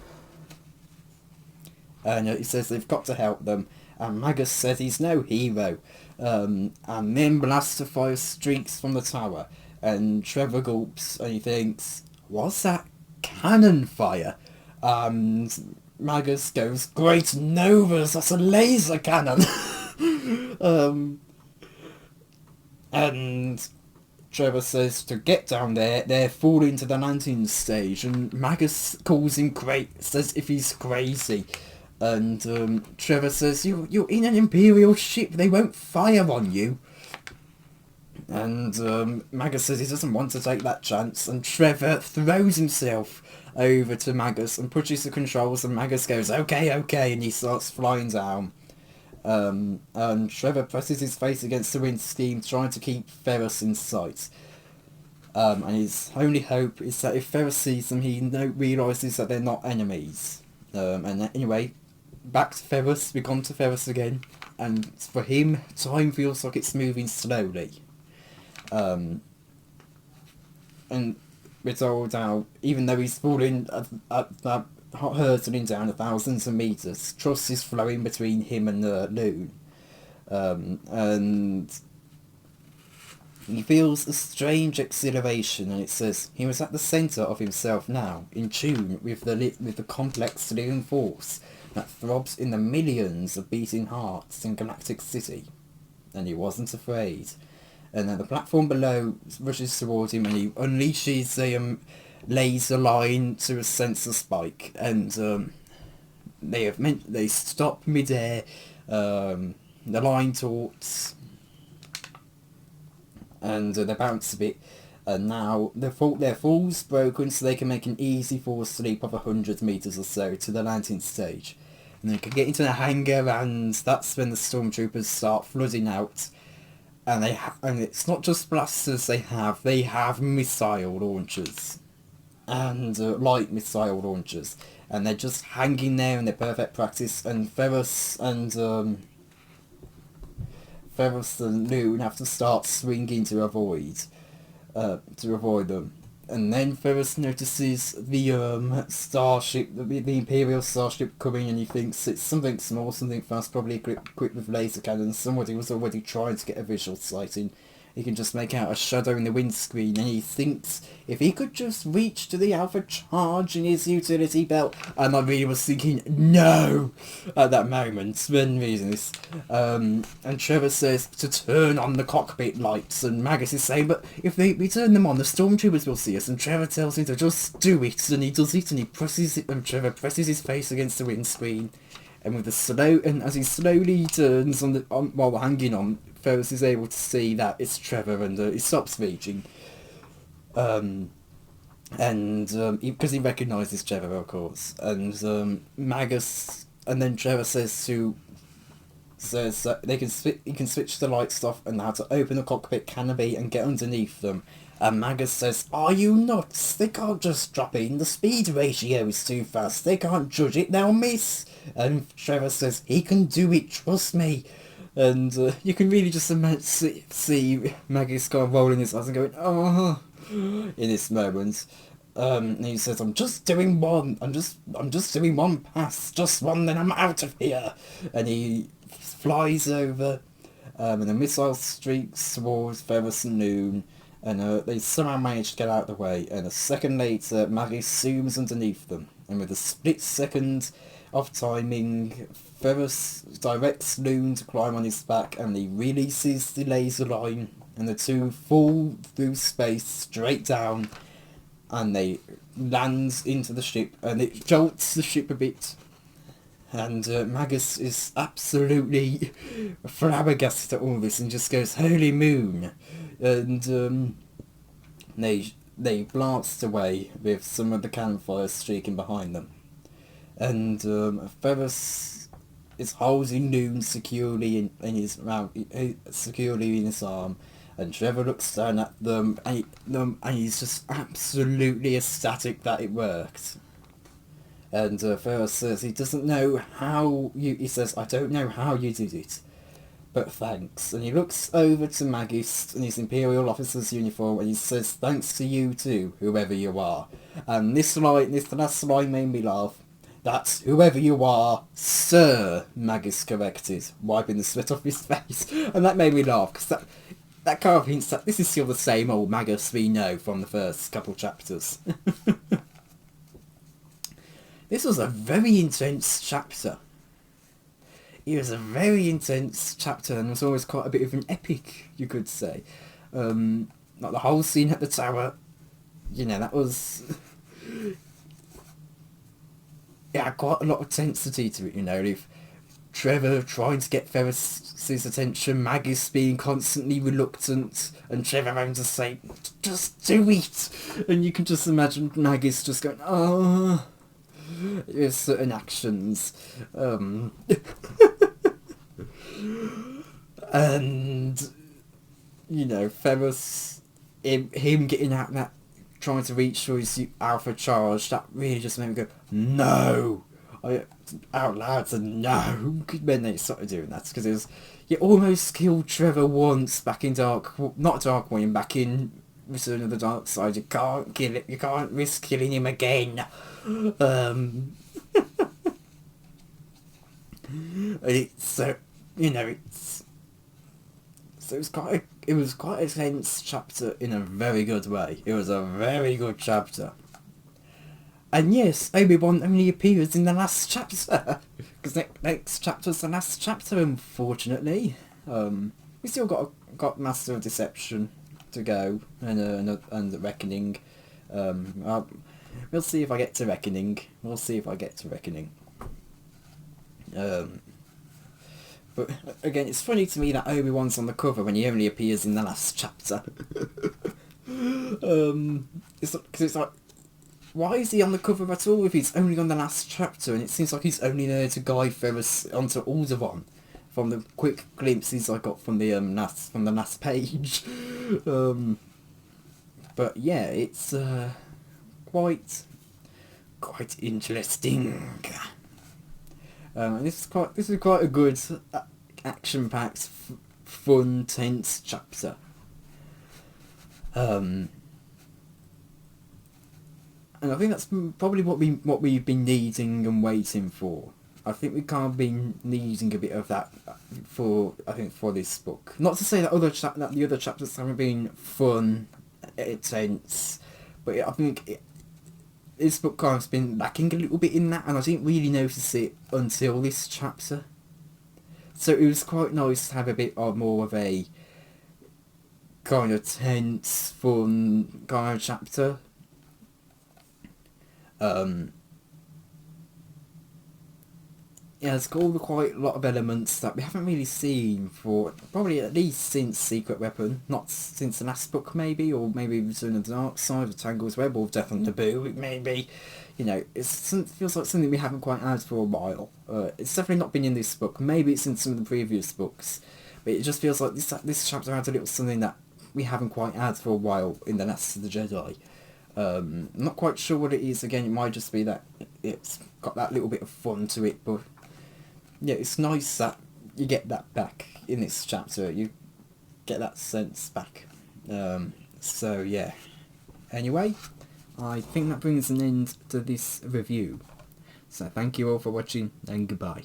And he says they've got to help them, and Magus says he's no hero, and then blaster fire streaks from the tower, and Trevor gulps, and he thinks, what's that cannon fire? And Magus goes, great novas, that's a laser cannon! And Trevor says to get down there, they're falling to the landing stage, and Magus calls him says if he's crazy. And Trevor says, you're in an Imperial ship, they won't fire on you. And Magus says he doesn't want to take that chance, and Trevor throws himself over to Magus and pushes the controls, and Magus goes, okay, and he starts flying down. And Trevor presses his face against the windscreen, trying to keep Ferris in sight. And his only hope is that if Ferris sees them, he realises that they're not enemies. And anyway, back to Ferris, we've gone to Ferris again, and for him, time feels like it's moving slowly. And we're told how, even though he's falling hurtling down thousands of meters, trust is flowing between him and Loon. And he feels a strange exhilaration, and it says he was at the centre of himself now, in tune with the complex living force that throbs in the millions of beating hearts in Galactic City, and he wasn't afraid. And then the platform below rushes toward him, and he unleashes a laser line to a sensor spike, and they stop mid-air. The line torts, and they bounce a bit, and now their fall's broken, so they can make an easy force leap of 100 meters or so to the landing stage, and they can get into the hangar, and that's when the stormtroopers start flooding out. And it's not just blasters they have missile launchers, and light missile launchers, and they're just hanging there in their perfect practice, and Ferris and Loon have to start swinging to avoid them. And then Ferris notices the starship, the Imperial starship coming, and he thinks it's something small, something fast, probably equipped with laser cannons. Somebody was already trying to get a visual sighting. He can just make out a shadow in the windscreen, and he thinks if he could just reach to the alpha charge in his utility belt. And I really was thinking, no, at that moment when reading this. And Trevor says to turn on the cockpit lights, and Magus is saying, but if we turn them on, the stormtroopers will see us. And Trevor tells him to just do it, and he does it, and he presses it, and Trevor presses his face against the windscreen. And with as he slowly turns while hanging on, Ferris is able to see that it's Trevor, and he stops reaching. Because he recognises Trevor, of course. And Magus, and then Trevor says that he can switch the lights off, and how to open the cockpit canopy and get underneath them. And Magus says, are you nuts? They can't just drop in. The speed ratio is too fast. They can't judge it. They'll miss. And Trevor says, he can do it. Trust me. And you can really just see Magus kind of rolling his eyes and going, oh, in this moment. And he says, I'm just doing one. I'm just doing one pass. Just one, then I'm out of here. And he flies over, and the missile streaks towards Ferris and Loon. and they somehow manage to get out of the way, and a second later Maggie zooms underneath them, and with a split second of timing, Ferris directs Loon to climb on his back, and he releases the laser line, and the two fall through space straight down, and they land into the ship, and it jolts the ship a bit. And Magus is absolutely flabbergasted at all this and just goes, "Holy moon!" And they blast away with some of the campfires streaking behind them. And Ferris is holding Loon securely in his securely in his arm, and Trevor looks down at them, and he's just absolutely ecstatic that it worked. And Ferris says he doesn't know how you... He says, "I don't know how you did it, but thanks." And he looks over to Magus in his Imperial officer's uniform, and he says, "Thanks to you too, whoever you are." And this last line made me laugh. "That's whoever you are, sir," Magus corrected, wiping the sweat off his face. And that made me laugh, because that kind of hints that this is still the same old Magus we know from the first couple chapters. This was a very intense chapter. It was a very intense chapter, and was always quite a bit of an epic, you could say. Like the whole scene at the tower, that was... It had quite a lot of intensity to it, with Trevor trying to get Ferris's attention, Magus being constantly reluctant, and Trevor having to say, "Just do it!" And you can just imagine Magus just going, "Oh..." With certain actions. And, Ferris, him getting out that, trying to reach for his alpha charge, that really just made me go, "No!" Out loud said no when they started doing that, because it was, you almost killed Trevor once back in back in Return of the Dark Side. You can't kill it. You can't risk killing him again. It's it was quite a tense chapter in a very good way. It was a very good chapter. And yes, Obi-Wan only appears in the last chapter, because next chapter's the last chapter, unfortunately. We still got Master of Deception to go, and Reckoning. We'll see if I get to Reckoning. But again, it's funny to me that Obi-Wan's on the cover when he only appears in the last chapter. It's like, why is he on the cover at all if he's only on the last chapter? And it seems like he's only there to guide Ferris onto Alderaan, from the quick glimpses I got from the last page. But yeah, it's quite interesting. And this is quite a good action-packed, fun, tense chapter. And I think that's probably what we've been needing and waiting for. I think we can't be needing a bit of that for this book. Not to say that the other chapters haven't been fun, intense, but I think this book kind of's been lacking a little bit in that, and I didn't really notice it until this chapter. So it was quite nice to have a bit more of a kind of tense, fun kind of chapter. Yeah, it's got quite a lot of elements that we haven't really seen for probably at least since Secret Weapon, not since the last book maybe, or maybe Return of the Dark Side, or Tangle's Web, or Death on Naboo, maybe. It feels like something we haven't quite had for a while. It's definitely not been in this book. Maybe it's in some of the previous books, but it just feels like this chapter had a little something that we haven't quite had for a while in the Last of the Jedi. I'm not quite sure what it is. Again, it might just be that it's got that little bit of fun to it, but yeah, it's nice that you get that back in this chapter. You get that sense back. So yeah. Anyway, I think that brings an end to this review. So thank you all for watching, and goodbye.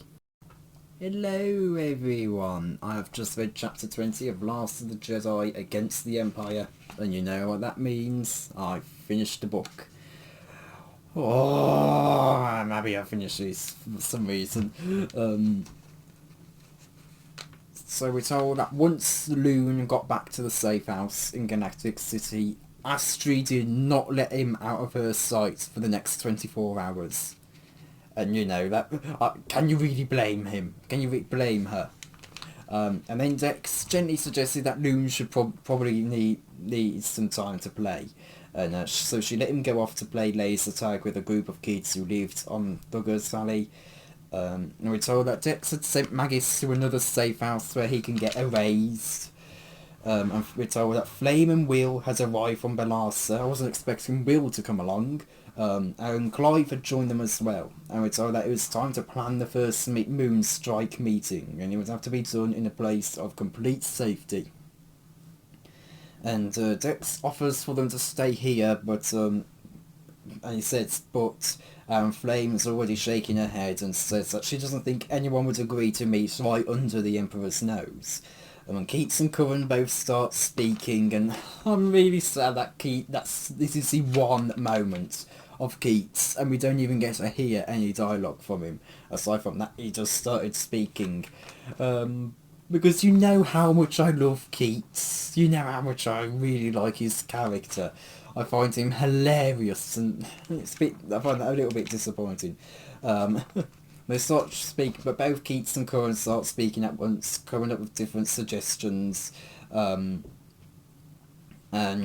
Hello everyone, I have just read chapter 20 of Last of the Jedi Against the Empire, and you know what that means, I finished the book. Oh, I'm happy I finished this for some reason. So we're told that once Loon got back to the safe house in Galactic City, Astrid did not let him out of her sight for the next 24 hours. And you know that, can you really blame him? Can you blame her? And then Dex gently suggested that Loon should probably need some time to play. And so she let him go off to play laser tag with a group of kids who lived on Douglas Valley. And we're told that Dex had sent Maggis to another safe house where he can get erased. And we're told that Flame and Will has arrived from Belasa. I wasn't expecting Will to come along. And Clive had joined them as well. And we're told that it was time to plan the first Moonstrike meeting. And it would have to be done in a place of complete safety. And Dex offers for them to stay here, but and he says, but Flame's already shaking her head and says that she doesn't think anyone would agree to meet right under the Emperor's nose. And when Keats and Curran both start speaking, and I'm really sad that this is the one moment of Keats, and we don't even get to hear any dialogue from him, aside from that he just started speaking. Because you know how much I love Keats, you know how much I really like his character. I find him hilarious, and I find that a little bit disappointing. They start speaking, but both Keats and Curran start speaking at once, coming up with different suggestions. And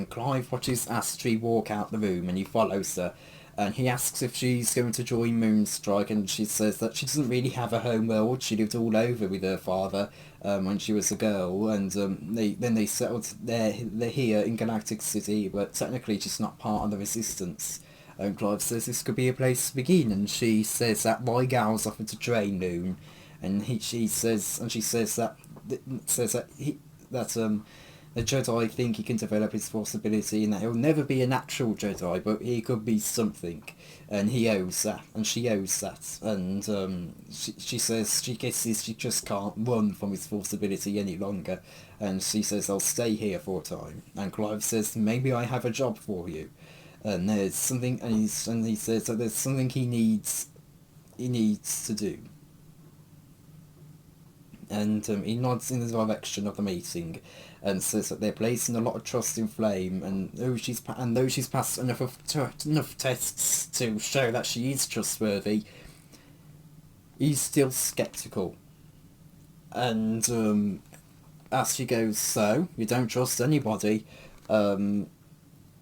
Clive watches Astrid walk out the room, and he follows her. And he asks if she's going to join Moonstrike, and she says that she doesn't really have a home world. She lived all over with her father when she was a girl, and they settled they're here in Galactic City, but technically she's not part of the Resistance. And Clive says this could be a place to begin, and she says that Rygal's offered to train Loon, and she says that the Jedi think he can develop his Force ability and that he'll never be a natural Jedi, but he could be something, and he owes that, and she owes that, and she says she guesses she just can't run from his Force ability any longer, and she says I'll stay here for a time, and Clive says maybe I have a job for you, and there's something, and he says that there's something he needs to do. And he nods in the direction of the meeting, and says that they're placing a lot of trust in Flame, and though she's passed enough tests to show that she is trustworthy, he's still sceptical. And as she goes, so you don't trust anybody.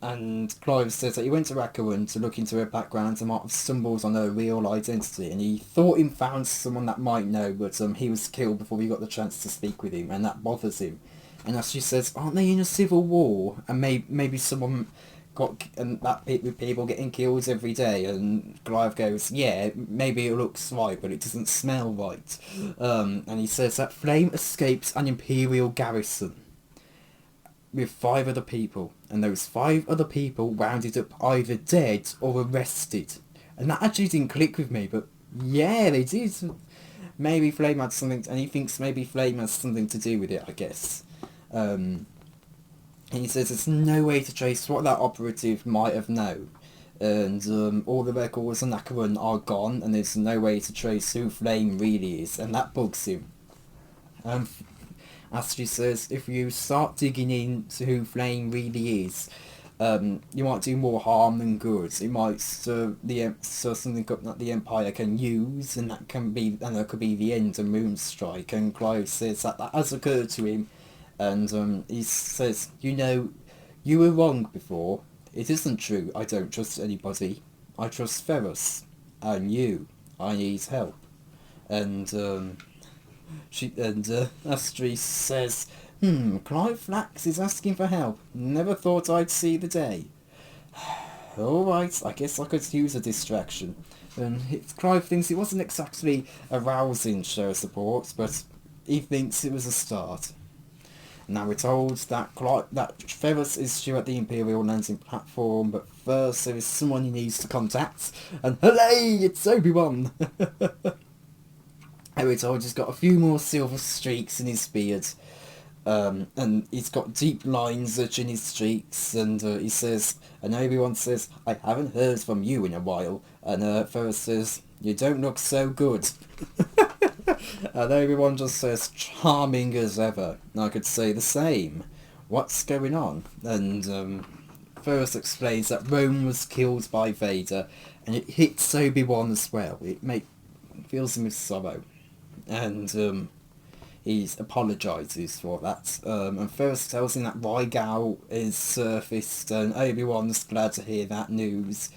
And Clive says that he went to Raccoon to look into her background and might have stumbled on her real identity, and he thought he found someone that might know, but he was killed before he got the chance to speak with him, and that bothers him. And as she says, aren't they in a civil war? And maybe someone got, and that bit with people getting killed every day, and Clive goes, yeah, maybe it looks right, but it doesn't smell right. And he says that Flame escapes an Imperial garrison with 5 other people, and those 5 other people wounded up either dead or arrested. And that actually didn't click with me, but yeah, they did. Maybe Flame had something, and he thinks maybe Flame has something to do with it, I guess. And he says there's no way to trace what that operative might have known. And all the records on Acheron are gone, and there's no way to trace who Flame really is, and that bugs him. As she says, if you start digging into who Flame really is, you might do more harm than good. It might stir something up that the Empire can use, and that could be the end of Moonstrike. And Clive says that has occurred to him, and he says, you know, you were wrong before. It isn't true. I don't trust anybody. I trust Ferrus, and you. I need help. And Astrid says, Clive Flax is asking for help. Never thought I'd see the day. Alright, I guess I could use a distraction. And Clive thinks it wasn't exactly a rousing show of support, but he thinks it was a start. Now we're told that Ferrus is due at the Imperial landing platform, but first there is someone he needs to contact, and hooray, it's Obi-Wan! we're told he's got a few more silver streaks in his beard. And he's got deep lines etching his streaks, and he says, and Obi-Wan says, I haven't heard from you in a while, and Ferris says, you don't look so good. And Obi-Wan just says, charming as ever. And I could say the same. What's going on? And Ferris explains that Rome was killed by Vader, and it hits Obi-Wan as well. It fills him with sorrow. And he apologises for that. And Ferris tells him that Rygao is surfaced, and Obi-Wan's glad to hear that news.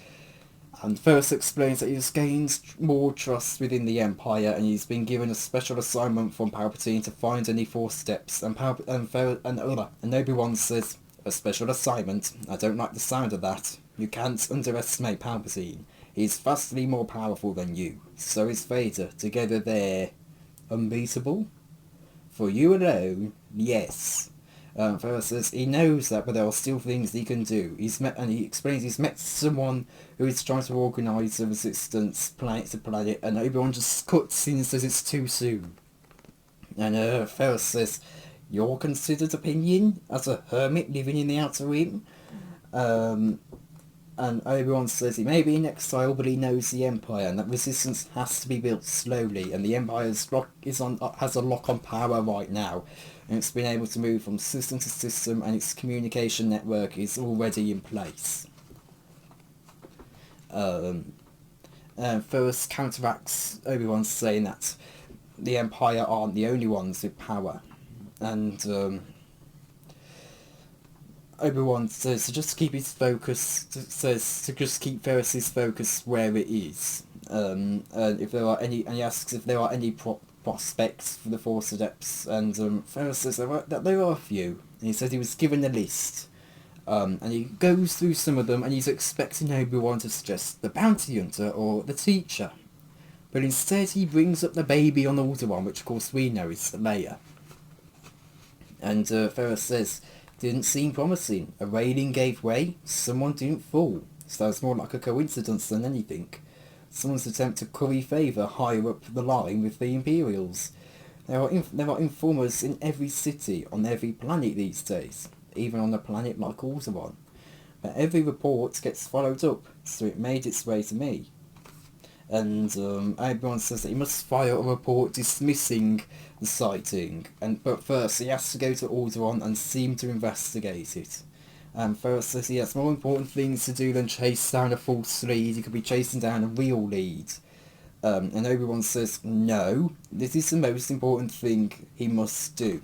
And Ferris explains that he's gained more trust within the Empire, and he's been given a special assignment from Palpatine to find any Force steps. And Obi-Wan says, a special assignment? I don't like the sound of that. You can't underestimate Palpatine. He's vastly more powerful than you. So is Vader. Together they're unbeatable? For you alone, yes. Ferris says he knows that, but there are still things he can do. He explains he's met someone who is trying to organise a resistance planet to planet, and Obi-Wan just cuts in and says it's too soon. And Ferris says, your considered opinion as a hermit living in the Outer Rim? And Obi-Wan says he may be in exile, but he knows the Empire, and that resistance has to be built slowly, and the Empire has a lock on power right now, and it's been able to move from system to system, and its communication network is already in place. And Ferris counteracts Obi-Wan saying that the Empire aren't the only ones with power, and Obi-Wan says to just keep his focus, says to just keep Ferris's focus where it is. And if there are any, and he asks if there are any prospects for the Force Adepts, and Ferris says that there are a few. And he said he was given a list, and he goes through some of them, and he's expecting Obi-Wan to suggest the bounty hunter or the teacher, but instead he brings up the baby on Alderaan, which of course we know is Leia. And Ferris says, didn't seem promising. A railing gave way, someone didn't fall. So it's more like a coincidence than anything. Someone's attempt to curry favour higher up the line with the Imperials. There are informers in every city, on every planet these days, even on a planet like Alderaan. But every report gets followed up, so it made its way to me. And Obi-Wan says that he must file a report dismissing the sighting, but first he has to go to Alderaan and seem to investigate it. And Ferris says he has more important things to do than chase down a false lead. He could be chasing down a real lead. And Obi-Wan says, no, this is the most important thing he must do.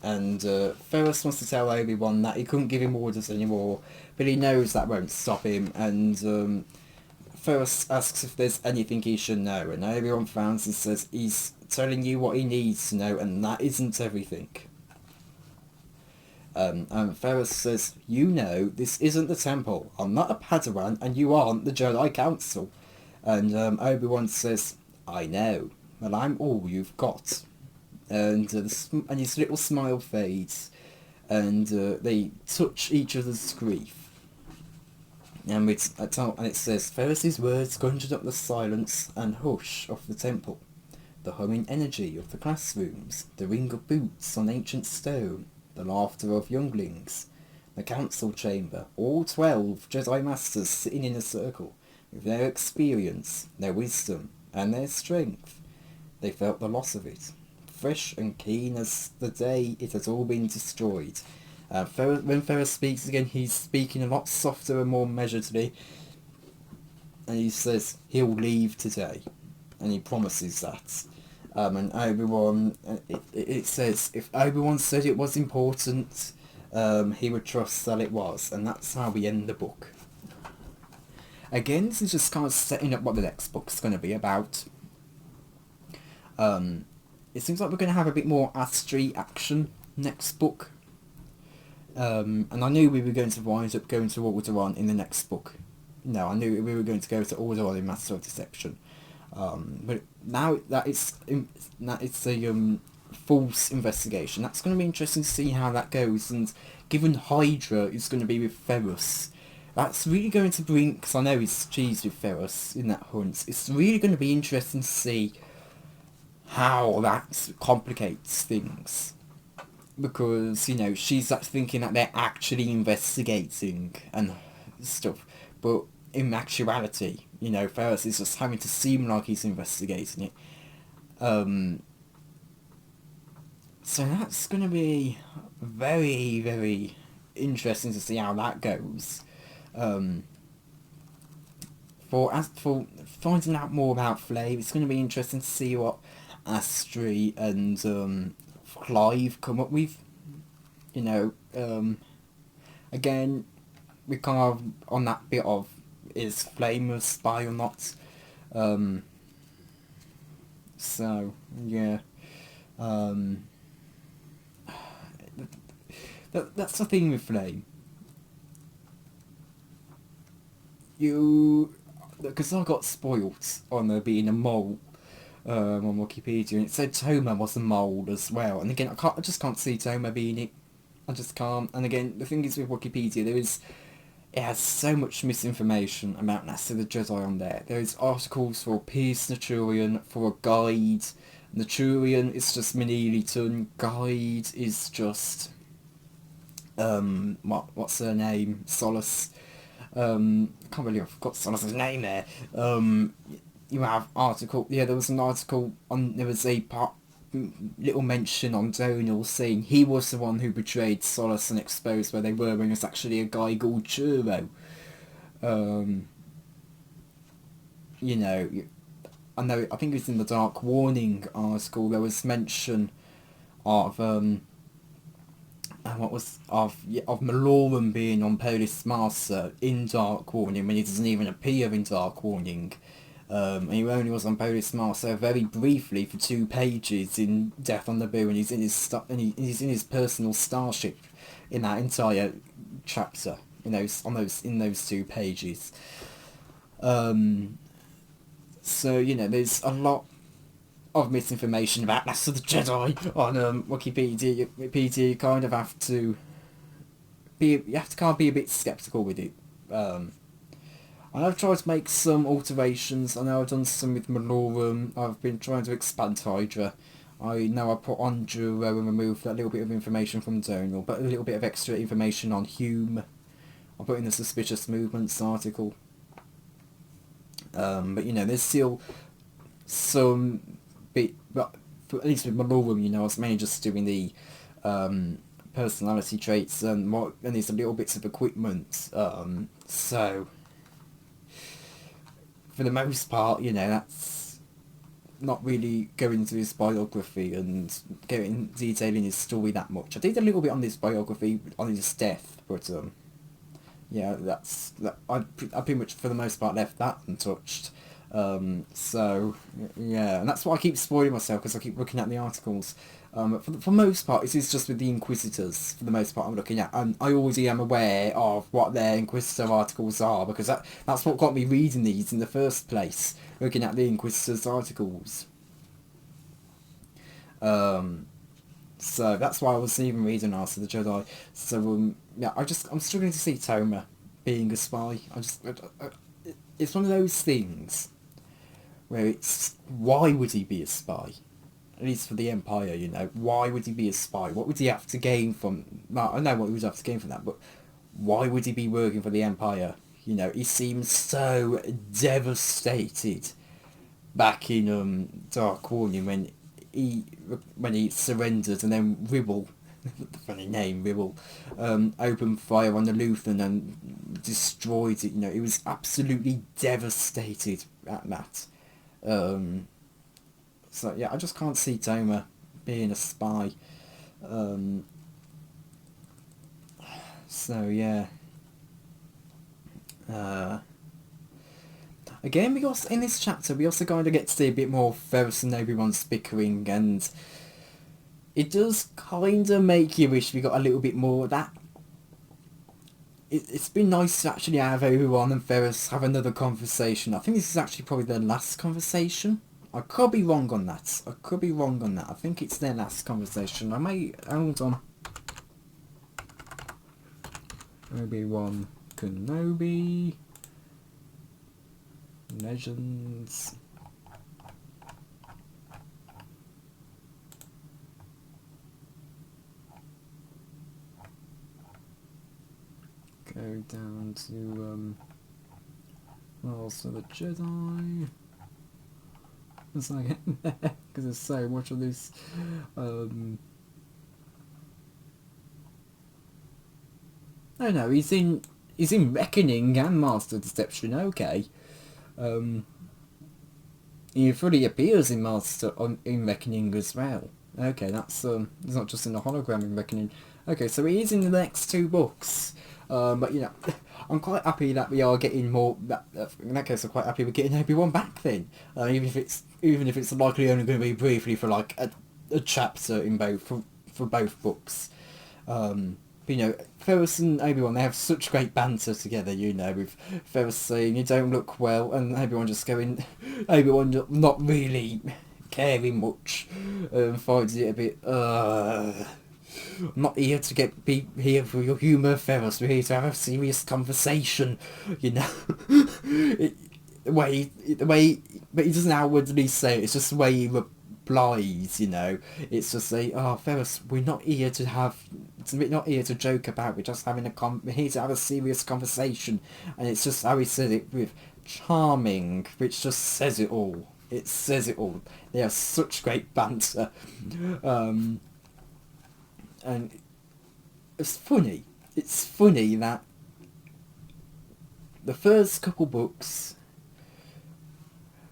And Ferris wants to tell Obi-Wan that he couldn't give him orders anymore, but he knows that won't stop him, and Ferris asks if there's anything he should know, and Obi-Wan frowns and says he's telling you what he needs to know, and that isn't everything. And Ferris says, you know, this isn't the temple. I'm not a Padawan, and you aren't the Jedi Council. And Obi-Wan says, I know, but I'm all you've got. And his little smile fades, and they touch each other's grief. And it says, Ferris's words conjured up the silence and hush of the temple, the humming energy of the classrooms, the ring of boots on ancient stone, the laughter of younglings, the council chamber, all 12 Jedi Masters sitting in a circle, with their experience, their wisdom, and their strength. They felt the loss of it, fresh and keen as the day it had all been destroyed. When Ferris speaks again, he's speaking a lot softer and more measuredly, and he says he'll leave today, and he promises that. And Obi-Wan, it says if Obi-Wan said it was important, he would trust that it was, and that's how we end the book. Again, this is just kind of setting up what the next book's going to be about. It seems like we're going to have a bit more Astri action next book. And I knew we were going to wind up going to Alderaan in the next book. No, I knew we were going to go to Alderaan in Master of Deception. But now that it's a false investigation, that's going to be interesting to see how that goes. And given Hydra is going to be with Ferris, that's really going to bring, because I know he's cheesed with Ferris in that hunt, it's really going to be interesting to see how that complicates things. Because, you know, she's like thinking that they're actually investigating and stuff. But in actuality, you know, Ferris is just having to seem like he's investigating it. So that's going to be very, very interesting to see how that goes. For finding out more about Flav, it's going to be interesting to see what Astri and Clive come up with. You know, again, we kind of on that bit of is Flame a spy or not. So yeah, that's the thing with Flame. Because I got spoilt on there being a mole on Wikipedia, and it said Toma was a mole as well. And again, I just can't see Toma being it. I just can't. And again, the thing is with Wikipedia, it has so much misinformation about Master the Jedi on there. There's articles for Peace Naturian, for a guide. Naturian is just Maniliton. Guide is just what's her name? Solace. I can't believe I forgot Solace's name there. You have article. Yeah, there was an article on. There was a little mention on Donal saying he was the one who betrayed Solace and exposed where they were when it was actually a guy called Churro. You know, I know. I think it was in the Dark Warning article. There was mention of of Malorum being on Polis Master in Dark Warning when he doesn't even appear in Dark Warning. And he only was on Polis Master very briefly for 2 pages in Death on Naboo, and he's in he's in his personal starship in that entire chapter. In those 2 pages. So you know, there's a lot of misinformation about Master of the Jedi on Wikipedia. You kind of have to kind of be a bit skeptical with it. I've tried to make some alterations. I know I've done some with Malorum. I've been trying to expand Hydra. I know I put on Duro and removed a little bit of information from Donal, but a little bit of extra information on Hume. I put in the Suspicious Movements article. But you know, there's still some bit, but at least with Malorum, you know, I was mainly just doing the personality traits and there's some little bits of equipment. So for the most part, you know, that's not really going into his biography and detailing his story that much. I did a little bit on this biography on his death, but yeah, I pretty much for the most part left that untouched. So yeah, and that's why I keep spoiling myself, because I keep looking at the articles. For most part, it is just with the Inquisitors, for the most part, I'm looking at, and I already am aware of what their Inquisitor articles are, because that's what got me reading these in the first place, looking at the Inquisitors articles. So that's why I was even reading Master of the Jedi. So yeah, I'm struggling to see Toma being a spy. It's one of those things where it's, why would he be a spy? At least for the Empire, you know. Why would he be a spy? What would he have to gain from... Well, I know what he would have to gain from that, but why would he be working for the Empire? You know, he seems so devastated back in Dark Warning when he surrendered, and then Ribble, funny name, Ribble, opened fire on the Luthen and destroyed it. You know, he was absolutely devastated at that. So yeah, I just can't see Toma being a spy. So yeah. Again, in this chapter we also kind of get to see a bit more Ferris and Obi-Wan's bickering, and it does kind of make you wish we got a little bit more of that. It's been nice to actually have Obi-Wan and Ferris have another conversation. I think this is actually probably their last conversation. I could be wrong on that. I think it's their last conversation. I may... Hold on. Obi-Wan Kenobi... Legends... go down to Last of the Jedi. It's like because there's so much of this. No, he's in Reckoning and Master Deception. Okay, he fully appears in in Reckoning as well. Okay, that's he's not just in the hologram in Reckoning. Okay, so he is in the next two books. But you know, I'm quite happy that we are getting more. In that case, I'm quite happy we're getting Obi-Wan back then. Even if it's likely only going to be briefly for like a chapter in both for both books. You know, Ferris and Obi-Wan, they have such great banter together, you know, with Ferris saying, "You don't look well," and Obi-Wan just going, Obi-Wan not really caring much, finds it a bit, I'm not here to be here for your humour, Ferris, we're here to have a serious conversation, you know. But he doesn't outwardly say it, it's just the way he replies, you know. It's just say, "Oh, Ferris, we're not here to joke about, we're just having we're here to have a serious conversation," and it's just how he said it with charming, which just says it all. It says it all. They have such great banter, and it's funny. It's funny that the first couple books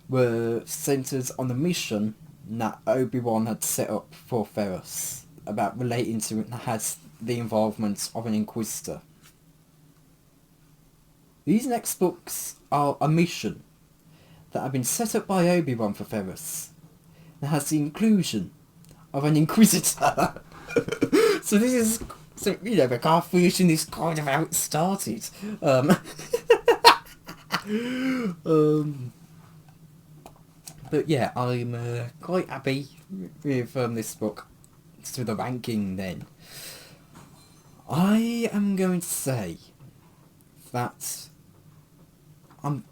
were centred on the mission that Obi-Wan had set up for Ferris about relating to it, has the involvement of an Inquisitor. These next books are a mission that have been set up by Obi-Wan for Ferris that has the inclusion of an Inquisitor. So this is, you know, the car version is kind of how it started. But yeah, I'm quite happy with this book. To the ranking then. I am going to say that I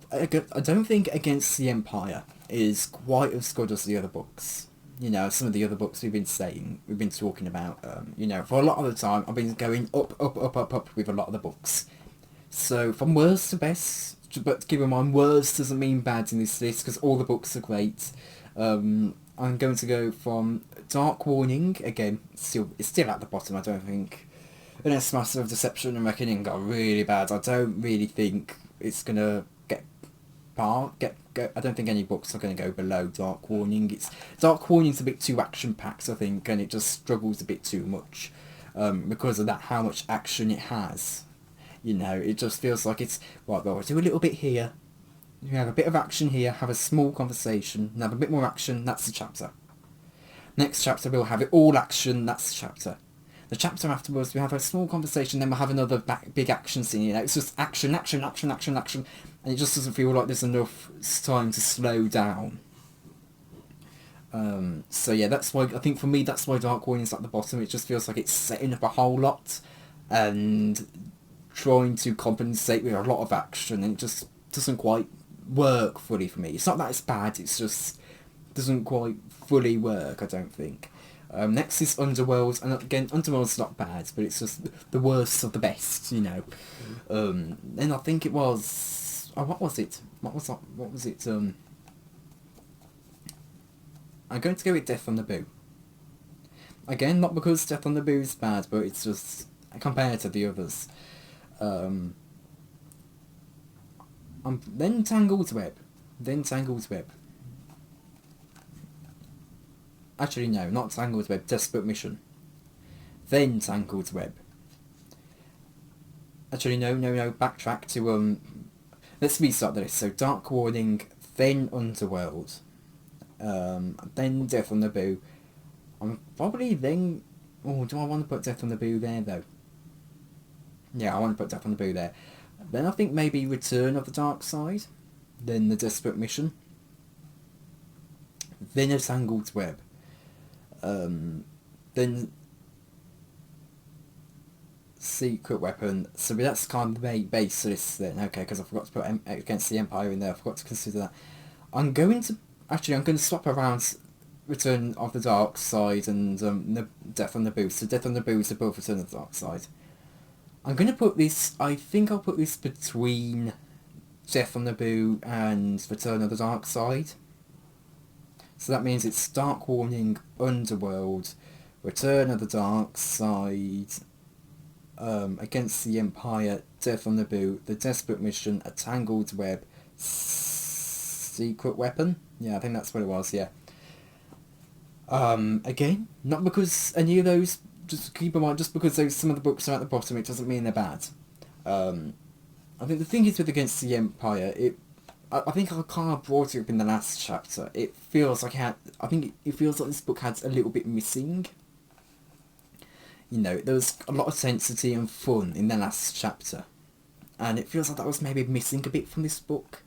don't think Against the Empire is quite as good as the other books. You know, some of the other books we've been talking about, you know, for a lot of the time I've been going up with a lot of the books. So from worst to best, but keep in mind, worst doesn't mean bad in this list because all the books are great. I'm going to go from Dark Warning, again, it's still at the bottom, I don't think. Unless Master of Deception and Reckoning got really bad, I don't really think it's going to I don't think any books are going to go below Dark Warning. Dark Warning's a bit too action-packed, I think, and it just struggles a bit too much because of that, how much action it has. You know, it just feels like it's, right, well, we'll do a little bit here, you have a bit of action here, have a small conversation, and have a bit more action, that's the chapter. Next chapter we'll have it all action, that's the chapter. The chapter afterwards we have a small conversation, then we'll have another big action scene, you know, it's just action, and it just doesn't feel like there's enough time to slow down. So yeah, that's why, I think for me, that's why Dark Warning's at the bottom. It just feels like it's setting up a whole lot, and trying to compensate with a lot of action, and it just doesn't quite work fully for me. It's not that it's bad, it's just doesn't quite fully work, I don't think. Next is Underworld, and again, Underworld's not bad, but it's just the worst of the best, you know. Then I think it was, what was it? I'm going to go with Death on the Boo. Again, not because Death on the Boo is bad, but it's just compared to the others. Then Tangled Web. Actually, no, not Tangled Web, Desperate Mission. Then Tangled Web. Actually, no, backtrack to, let's restart the list. So, Dark Warning, then Underworld, then Death on the Boo. I'm probably then, do I want to put Death on the Boo there, though? Yeah, I want to put Death on the Boo there. Then I think maybe Return of the Dark Side, then the Desperate Mission, then a Tangled Web, then Secret Weapon. So that's kind of the base list then, okay, because I forgot to put Against the Empire in there, I forgot to consider that. I'm going to swap around Return of the Dark Side and the Death on the Boo. So Death on the Boo is above Return of the Dark Side. I'm going to put this, I think I'll put this between Death on Naboo and Return of the Dark Side. So that means it's Dark Warning, Underworld, Return of the Dark Side, Against the Empire, Death on Naboo, The Desperate Mission, A Tangled Web, Secret Weapon. Yeah, I think that's what it was, yeah. Again, not because any of those, just keep in mind, just because some of the books are at the bottom, it doesn't mean they're bad. I think the thing is with Against the Empire, I think I kind of brought it up in the last chapter. It feels like it feels like this book had a little bit missing. You know, there was a lot of intensity and fun in the last chapter, and it feels like that was maybe missing a bit from this book.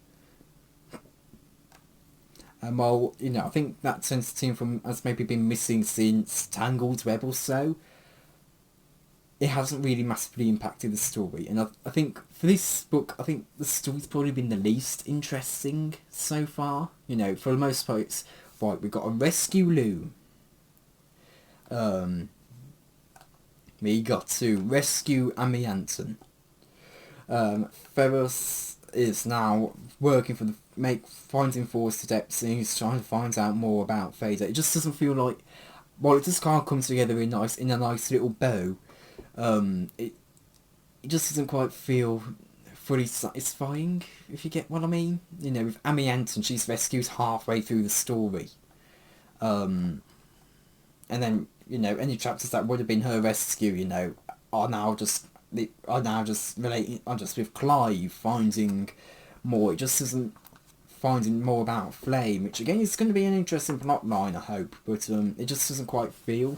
And while, you know, I think that intensity has maybe been missing since Tangled Web or so, it hasn't really massively impacted the story. And I think for this book, I think the story's probably been the least interesting so far. You know, for the most part, it's, right, we've got to rescue Lou. We got to rescue Amy Anton. Ferris is now working for finding Force Adepts, and he's trying to find out more about Vader. It just doesn't feel like, while it just can't come together in a nice little bow, it just doesn't quite feel fully satisfying, if you get what I mean. You know, with Amy Anton, she's rescued halfway through the story. And then, you know, any chapters that would have been her rescue, you know, are now just relating, are just with Clive finding more. It just isn't finding more about Flame, which again is going to be an interesting plot line, I hope, but it just doesn't quite feel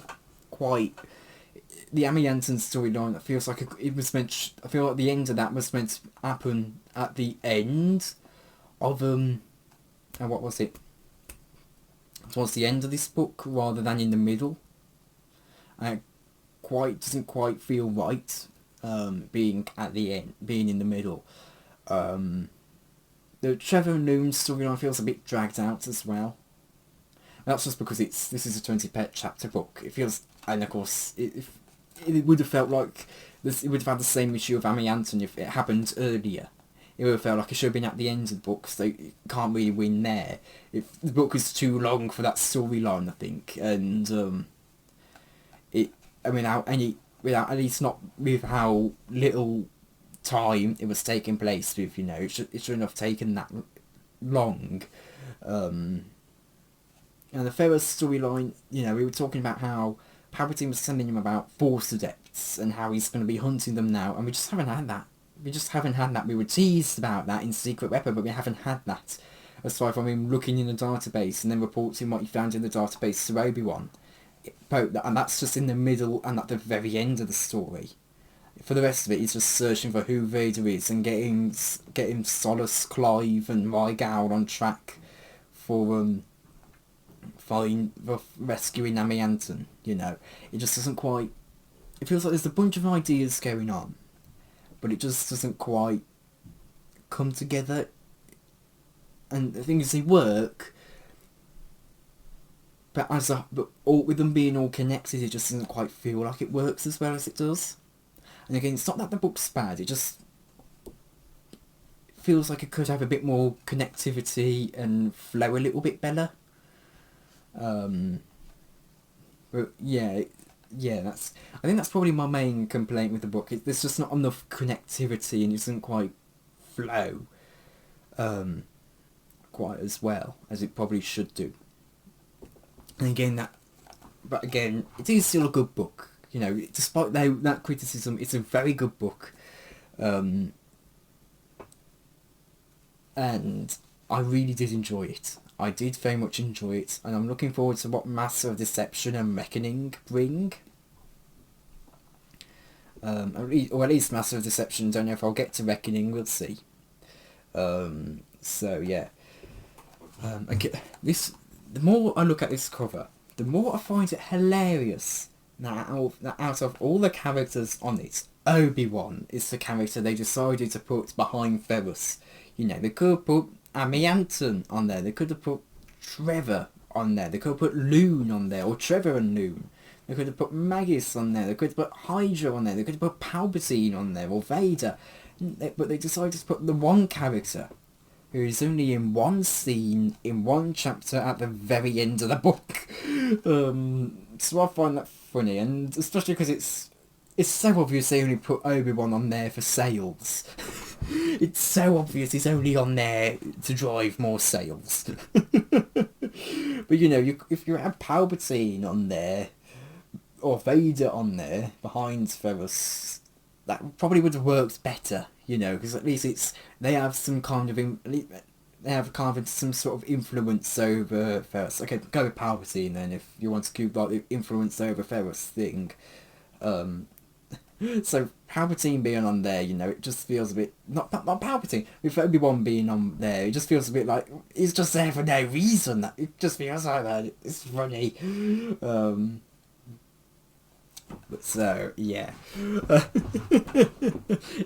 the Amy Anton storyline. It feels like it was meant. I feel like the end of that was meant to happen at the end of what was it? Towards the end of this book rather than in the middle. And it doesn't quite feel right, being at the end, being in the middle. The Trevor Noon storyline feels a bit dragged out as well. That's just because this is a 20 chapter book. It feels, and of course, it would have felt like it would have had the same issue of Amy Anton if it happened earlier. It would have felt like it should have been at the end of the book, so it can't really win there. If the book is too long for that storyline, I think, and without at least not with how little time it was taking place with, you know, it shouldn't have taken that long. And the Ferris storyline, you know, we were talking about how Palpatine was telling him about Force Adepts and how he's going to be hunting them now, and we just haven't had that. We were teased about that in Secret Weapon, but we haven't had that. Aside from him looking in the database and then reporting what he found in the database to Obi-Wan. And that's just in the middle and at the very end of the story. For the rest of it, he's just searching for who Vader is and getting Solace, Clive and Rygal on track for rescuing Amy Anton, you know. It just doesn't quite... It feels like there's a bunch of ideas going on, but it just doesn't quite come together. And the thing is, they work, but with them being all connected, it just doesn't quite feel like it works as well as it does. And again, it's not that the book's bad, it just feels like it could have a bit more connectivity and flow a little bit better. But yeah, I think that's probably my main complaint with the book. There's just not enough connectivity and it doesn't quite flow quite as well as it probably should do. And again, it is still a good book. You know, despite that criticism, it's a very good book. And I really did enjoy it. I did very much enjoy it, and I'm looking forward to what Master of Deception and Reckoning bring. Or at least Master of Deception. Don't know if I'll get to Reckoning. We'll see. So yeah. The more I look at this cover, the more I find it hilarious that out of all the characters on it, Obi-Wan is the character they decided to put behind Ferris. You know, they could have put Amy Anton on there, they could have put Trevor on there, they could have put Loon on there, or Trevor and Loon. They could have put Magus on there. They could have put Hydra on there. They could have put Palpatine on there or Vader. But they decided to put the one character who is only in one scene, in one chapter at the very end of the book. So I find that funny, and especially because it's so obvious they only put Obi-Wan on there for sales. It's so obvious he's only on there to drive more sales. But you know, if you had Palpatine on there, or Vader on there, behind Ferrus, that probably would have worked better, you know, because at least they have some kind of some sort of influence over Ferrus. Okay, go with Palpatine then, if you want to keep like the influence over Ferrus thing. So Palpatine being on there, you know, it just feels a bit not Palpatine. With Obi-Wan being on there, it just feels a bit like he's just there for no reason. It just feels like that. It's funny. So yeah,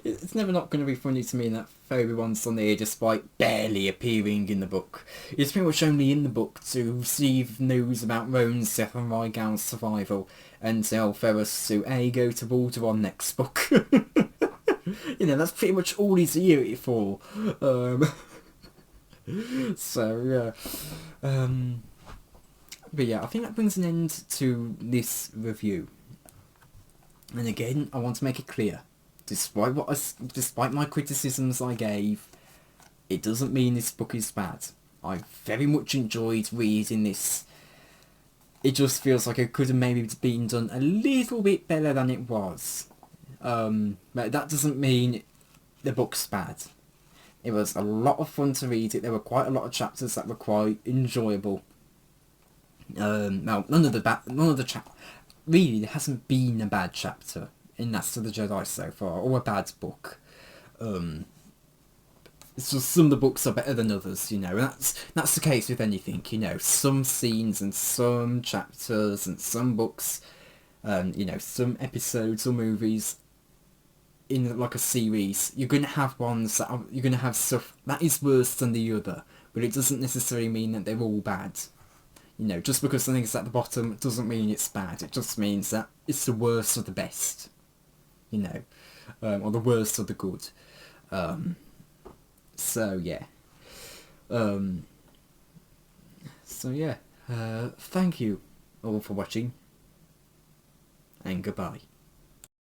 it's never not going to be funny to me that Obi-Wan's on there despite barely appearing in the book. He's pretty much only in the book to receive news about Roan's death and Rygal's survival and tell Ferrus to go to Alderaan next book. You know, that's pretty much all he's here for. So yeah, but yeah, I think that brings an end to this review. And again, I want to make it clear, despite my criticisms I gave, it doesn't mean this book is bad. I very much enjoyed reading this. It just feels like it could have maybe been done a little bit better than it was. But that doesn't mean the book's bad. It was a lot of fun to read it. There were quite a lot of chapters that were quite enjoyable. Now, none of the really, there hasn't been a bad chapter in Last of the Jedi so far, or a bad book. It's just some of the books are better than others, you know, and that's the case with anything, you know. Some scenes and some chapters and some books, you know, some episodes or movies in like a series, you're going to have ones that you're going to have stuff that is worse than the other, but it doesn't necessarily mean that they're all bad. You know, just because something's at the bottom doesn't mean it's bad. It just means that it's the worst of the best. You know, or the worst of the good. So yeah. Thank you all for watching, and goodbye.